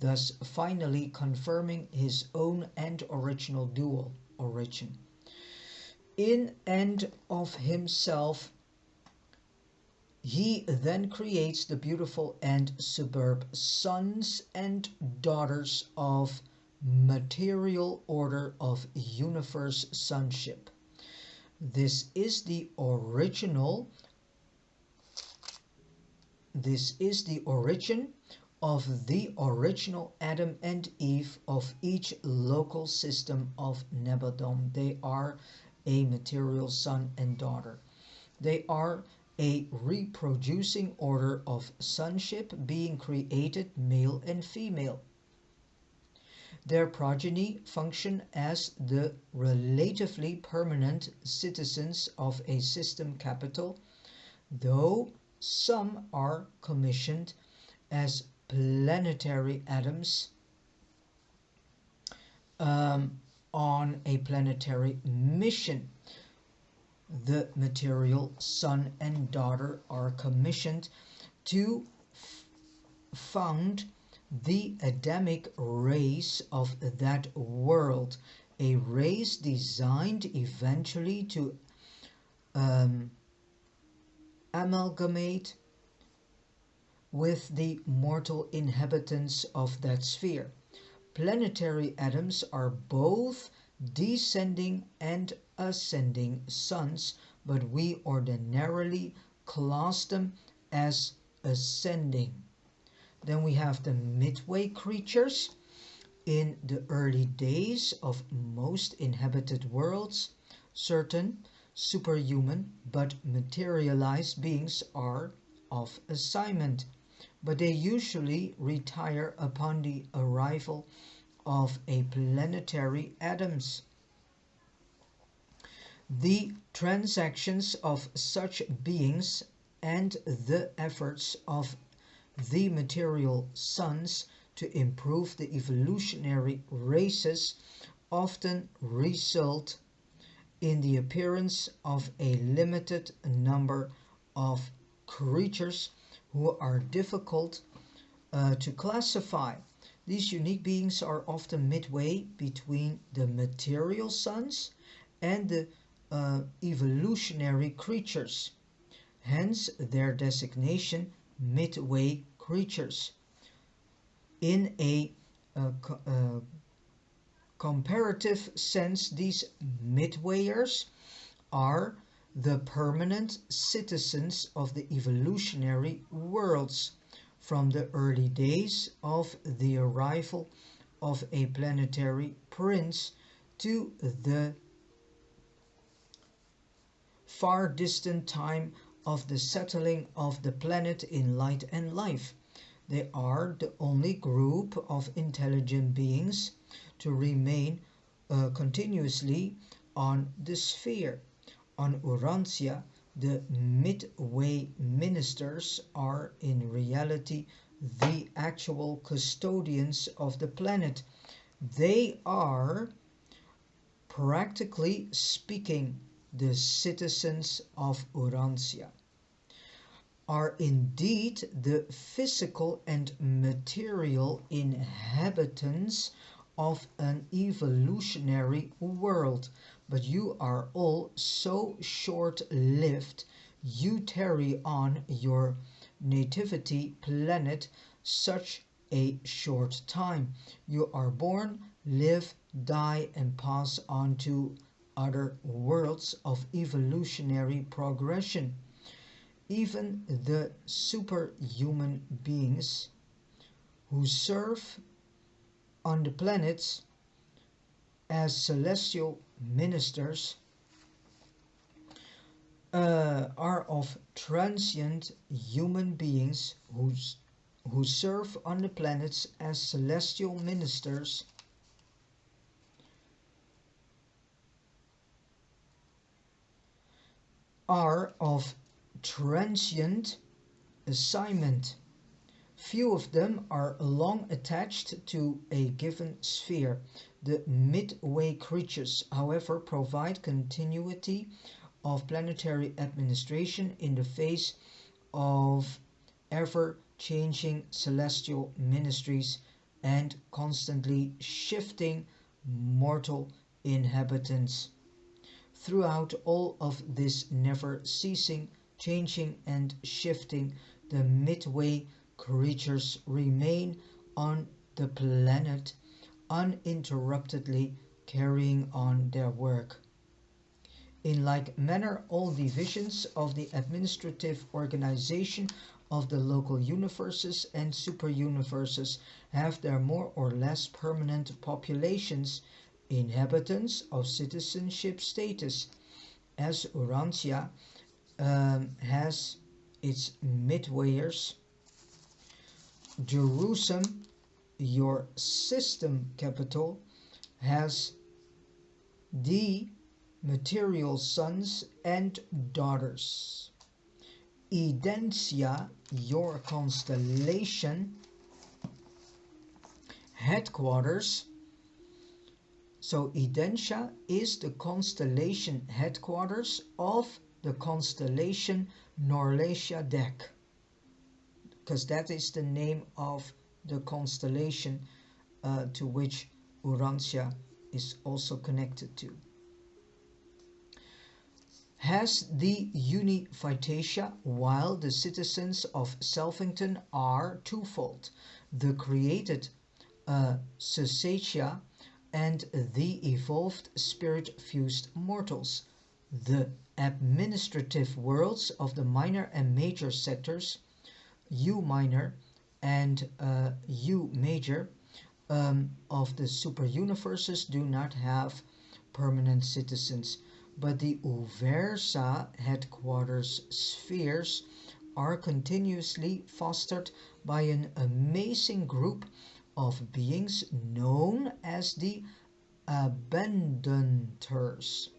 Speaker 1: thus finally confirming his own and original dual origin. In and of himself, he then creates the beautiful and superb sons and daughters of material order of universe sonship. This is the origin of the original Adam and Eve of each local system of Nebadon. They are a material son and daughter. They are a reproducing order of sonship, being created male and female. Their progeny function as the relatively permanent citizens of a system capital, though some are commissioned as planetary Adams on a planetary mission. The material son and daughter are commissioned to found the Adamic race of that world, a race designed eventually to amalgamate with the mortal inhabitants of that sphere. Planetary Adams are both descending and ascending sons, but we ordinarily class them as ascending. Then we have the midway creatures. In the early days of most inhabited worlds, certain superhuman but materialized beings are of assignment, but they usually retire upon the arrival of a planetary Adams. The transactions of such beings and the efforts of the material sons to improve the evolutionary races often result in the appearance of a limited number of creatures who are difficult to classify. These unique beings are often midway between the material sons and the evolutionary creatures, hence their designation midway creatures. In a comparative sense, these midwayers are the permanent citizens of the evolutionary worlds from the early days of the arrival of a planetary prince to the far distant time of the settling of the planet in light and life. They are the only group of intelligent beings to remain continuously on the sphere. On Urantia, the midway ministers are in reality the actual custodians of the planet. They are, practically speaking, the citizens of Urantia, are indeed the physical and material inhabitants of an evolutionary world, but you are all so short-lived. You tarry on your nativity planet such a short time. You are born, live, die, and pass on to other worlds of evolutionary progression. Even the superhuman beings who serve on the planets as celestial ministers are of transient human beings who serve on the planets as celestial ministers are of transient assignment. Few of them are long attached to a given sphere. The midway creatures, however, provide continuity of planetary administration in the face of ever-changing celestial ministries and constantly shifting mortal inhabitants. Throughout all of this never-ceasing changing and shifting, the midway creatures remain on the planet uninterruptedly carrying on their work. In like manner, all divisions of the administrative organization of the local universes and superuniverses have their more or less permanent populations, inhabitants of citizenship status, as Urantia has its midwayers. Jerusalem, your system capital, has the material sons and daughters. Edensia, your constellation headquarters. So Edensia is the constellation headquarters of the constellation Norlatia Deck, because that is the name of the constellation to which Urantia is also connected to. Has the Uniphytatia, while the citizens of Salvington are twofold, the created Susatia and the evolved spirit-fused mortals, the administrative worlds of the minor and major sectors, U minor and U major, of the superuniverses do not have permanent citizens, but the Uversa headquarters spheres are continuously fostered by an amazing group of beings known as the abandoners.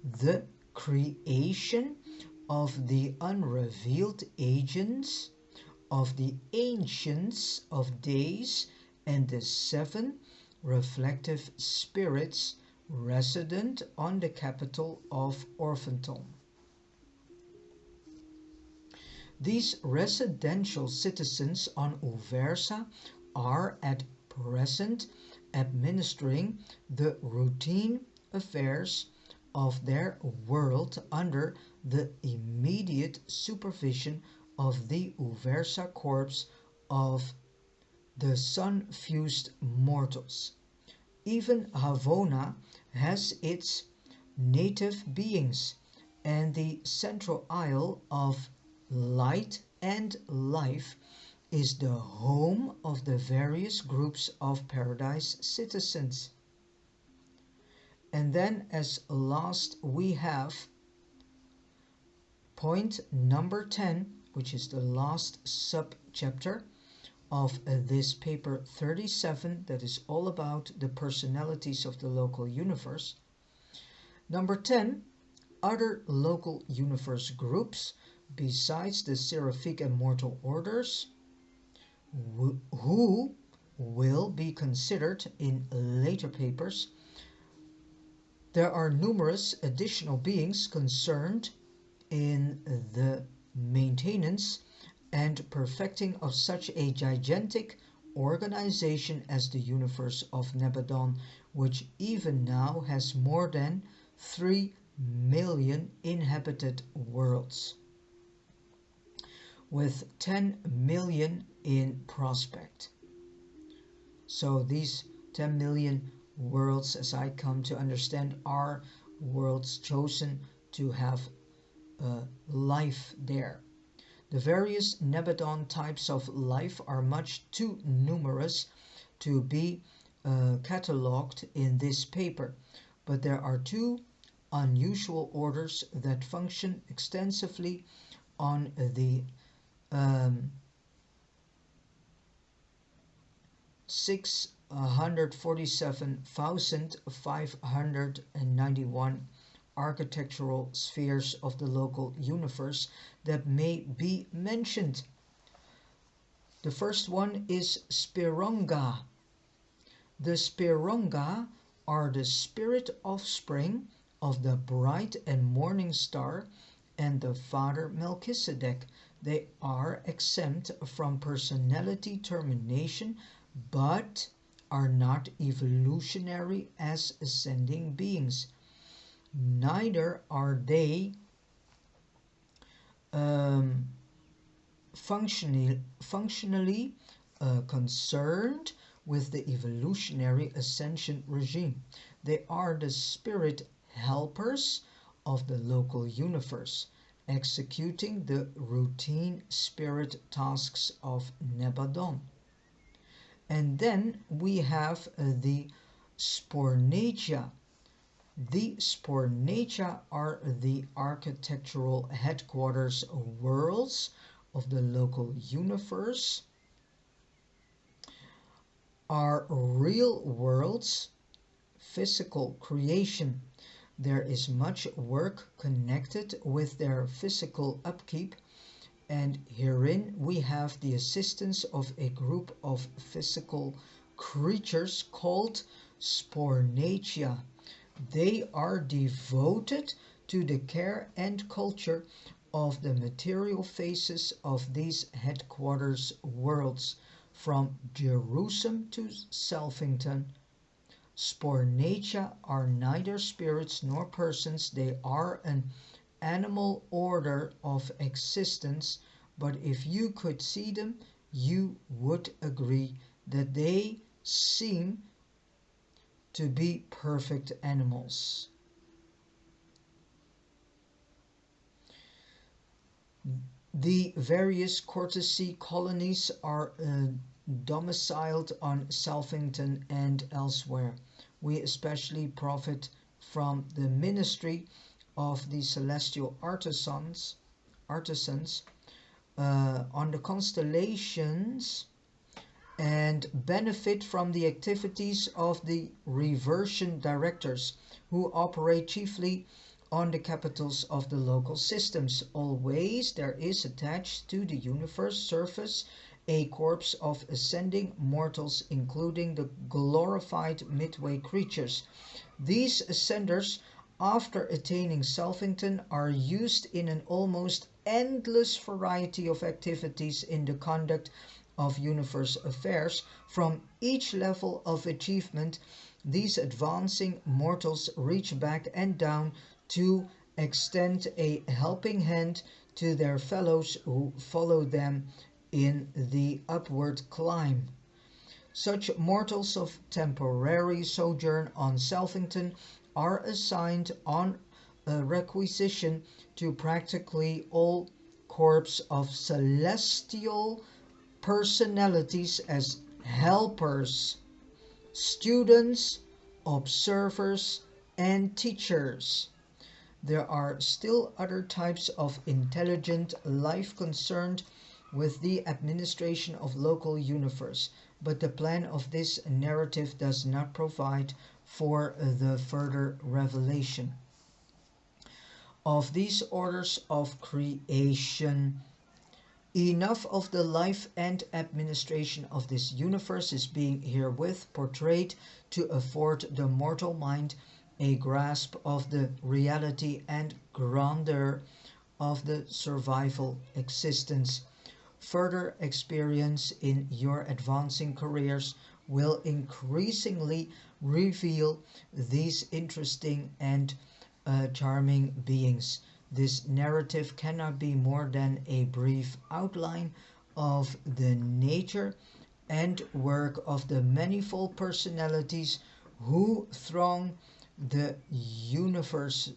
Speaker 1: The creation of the unrevealed agents of the ancients of days and the 7 reflective spirits resident on the capital of Orphanton. These residential citizens on Uversa are at present administering the routine affairs of their world under the immediate supervision of the Uversa corps of the sun-fused mortals. Even Havona has its native beings, and the central isle of light and life is the home of the various groups of paradise citizens. And then as last we have point number 10, which is the last sub-chapter of this paper 37, that is all about the personalities of the local universe. Number 10, other local universe groups besides the seraphic and mortal orders who will be considered in later papers. There are numerous additional beings concerned in the maintenance and perfecting of such a gigantic organization as the universe of Nebadon, which even now has more than 3 million inhabited worlds, with 10 million in prospect. So these 10 million worlds, as I come to understand, are worlds chosen to have life there. The various Nebadon types of life are much too numerous to be catalogued in this paper, but there are 2 unusual orders that function extensively on the 647,591 architectural spheres of the local universe that may be mentioned. The first one is Spironga. The Spironga are the spirit offspring of the bright and morning star and the father Melchizedek. They are exempt from personality termination, but are not evolutionary as ascending beings. Neither are they functionally concerned with the evolutionary ascension regime. They are the spirit helpers of the local universe, executing the routine spirit tasks of Nebadon. And then we have the Spornatia. The Spornatia are the architectural headquarters worlds of the local universe, are real worlds, physical creation. There is much work connected with their physical upkeep, and herein we have the assistance of a group of physical creatures called Spornatia. They are devoted to the care and culture of the material faces of these headquarters worlds, from Jerusalem to Salvington. Spornatia are neither spirits nor persons. They are an animal order of existence, but if you could see them, you would agree that they seem to be perfect animals. The various courtesy colonies are domiciled on Salvington and elsewhere. We especially profit from the ministry of the celestial artisans on the constellations, and benefit from the activities of the reversion directors, who operate chiefly on the capitals of the local systems. Always there is attached to the universe surface a corps of ascending mortals, including the glorified midway creatures. These ascenders, after attaining Salvington, are used in an almost endless variety of activities in the conduct of universe affairs. From each level of achievement, these advancing mortals reach back and down to extend a helping hand to their fellows who follow them in the upward climb. Such mortals of temporary sojourn on Salvington are assigned on a requisition to practically all corps of celestial personalities as helpers, students, observers, and teachers. There are still other types of intelligent life concerned with the administration of local universe, but the plan of this narrative does not provide for the further revelation of these orders of creation. Enough of the life and administration of this universe is being herewith portrayed to afford the mortal mind a grasp of the reality and grandeur of the survival existence. Further experience in your advancing careers will increasingly reveal these interesting and charming beings. This narrative cannot be more than a brief outline of the nature and work of the manifold personalities who throng the universe,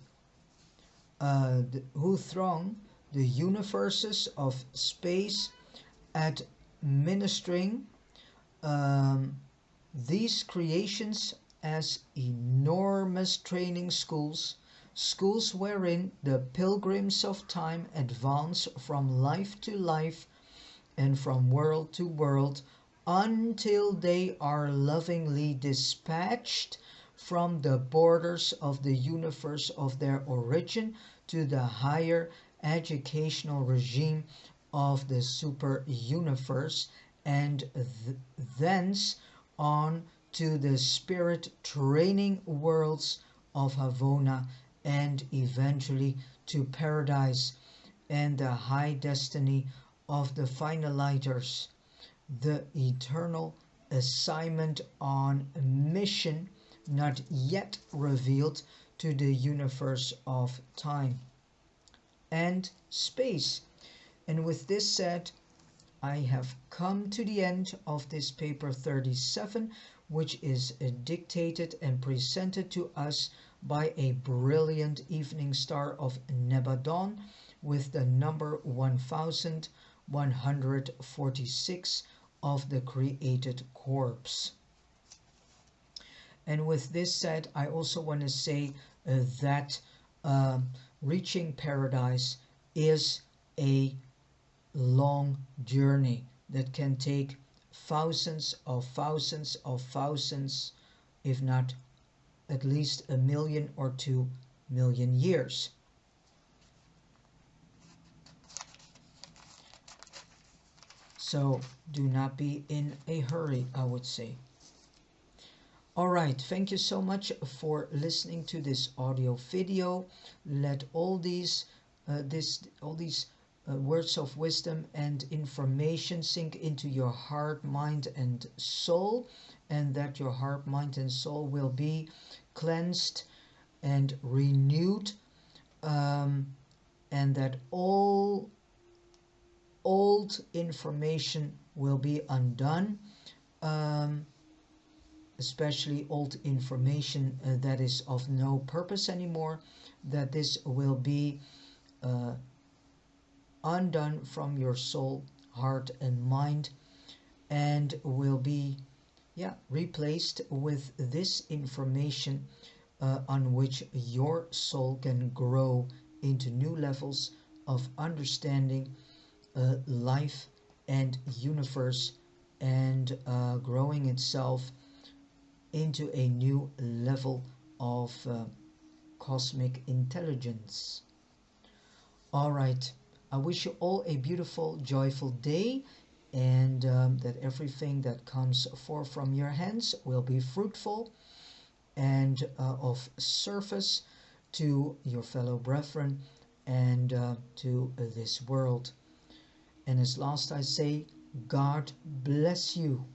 Speaker 1: the universes of space, administering these creations as enormous training schools, schools wherein the pilgrims of time advance from life to life and from world to world until they are lovingly dispatched from the borders of the universe of their origin to the higher educational regime of the super universe, and thence on to the spirit training worlds of Havona, and eventually to paradise and the high destiny of the finalizers, the eternal assignment on mission not yet revealed to the universe of time and space. And with this said, I have come to the end of this paper 37, which is dictated and presented to us by a brilliant evening star of Nebadon with the number 1146 of the created corpse. And with this said, I also want to say that reaching paradise is a long journey that can take thousands, if not at least 1,000,000 or 2,000,000 years. So do not be in a hurry, I would say. All right, thank you so much for listening to this audio video. Let all these words of wisdom and information sink into your heart, mind, and soul, and that your heart, mind, and soul will be cleansed and renewed, and that all old information will be undone, especially old information that is of no purpose anymore, that this will be undone from your soul, heart, and mind, and will be replaced with this information on which your soul can grow into new levels of understanding life and universe, and growing itself into a new level of cosmic intelligence. All right, I wish you all a beautiful, joyful day, and that everything that comes forth from your hands will be fruitful and of service to your fellow brethren and to this world. And as last I say, God bless you.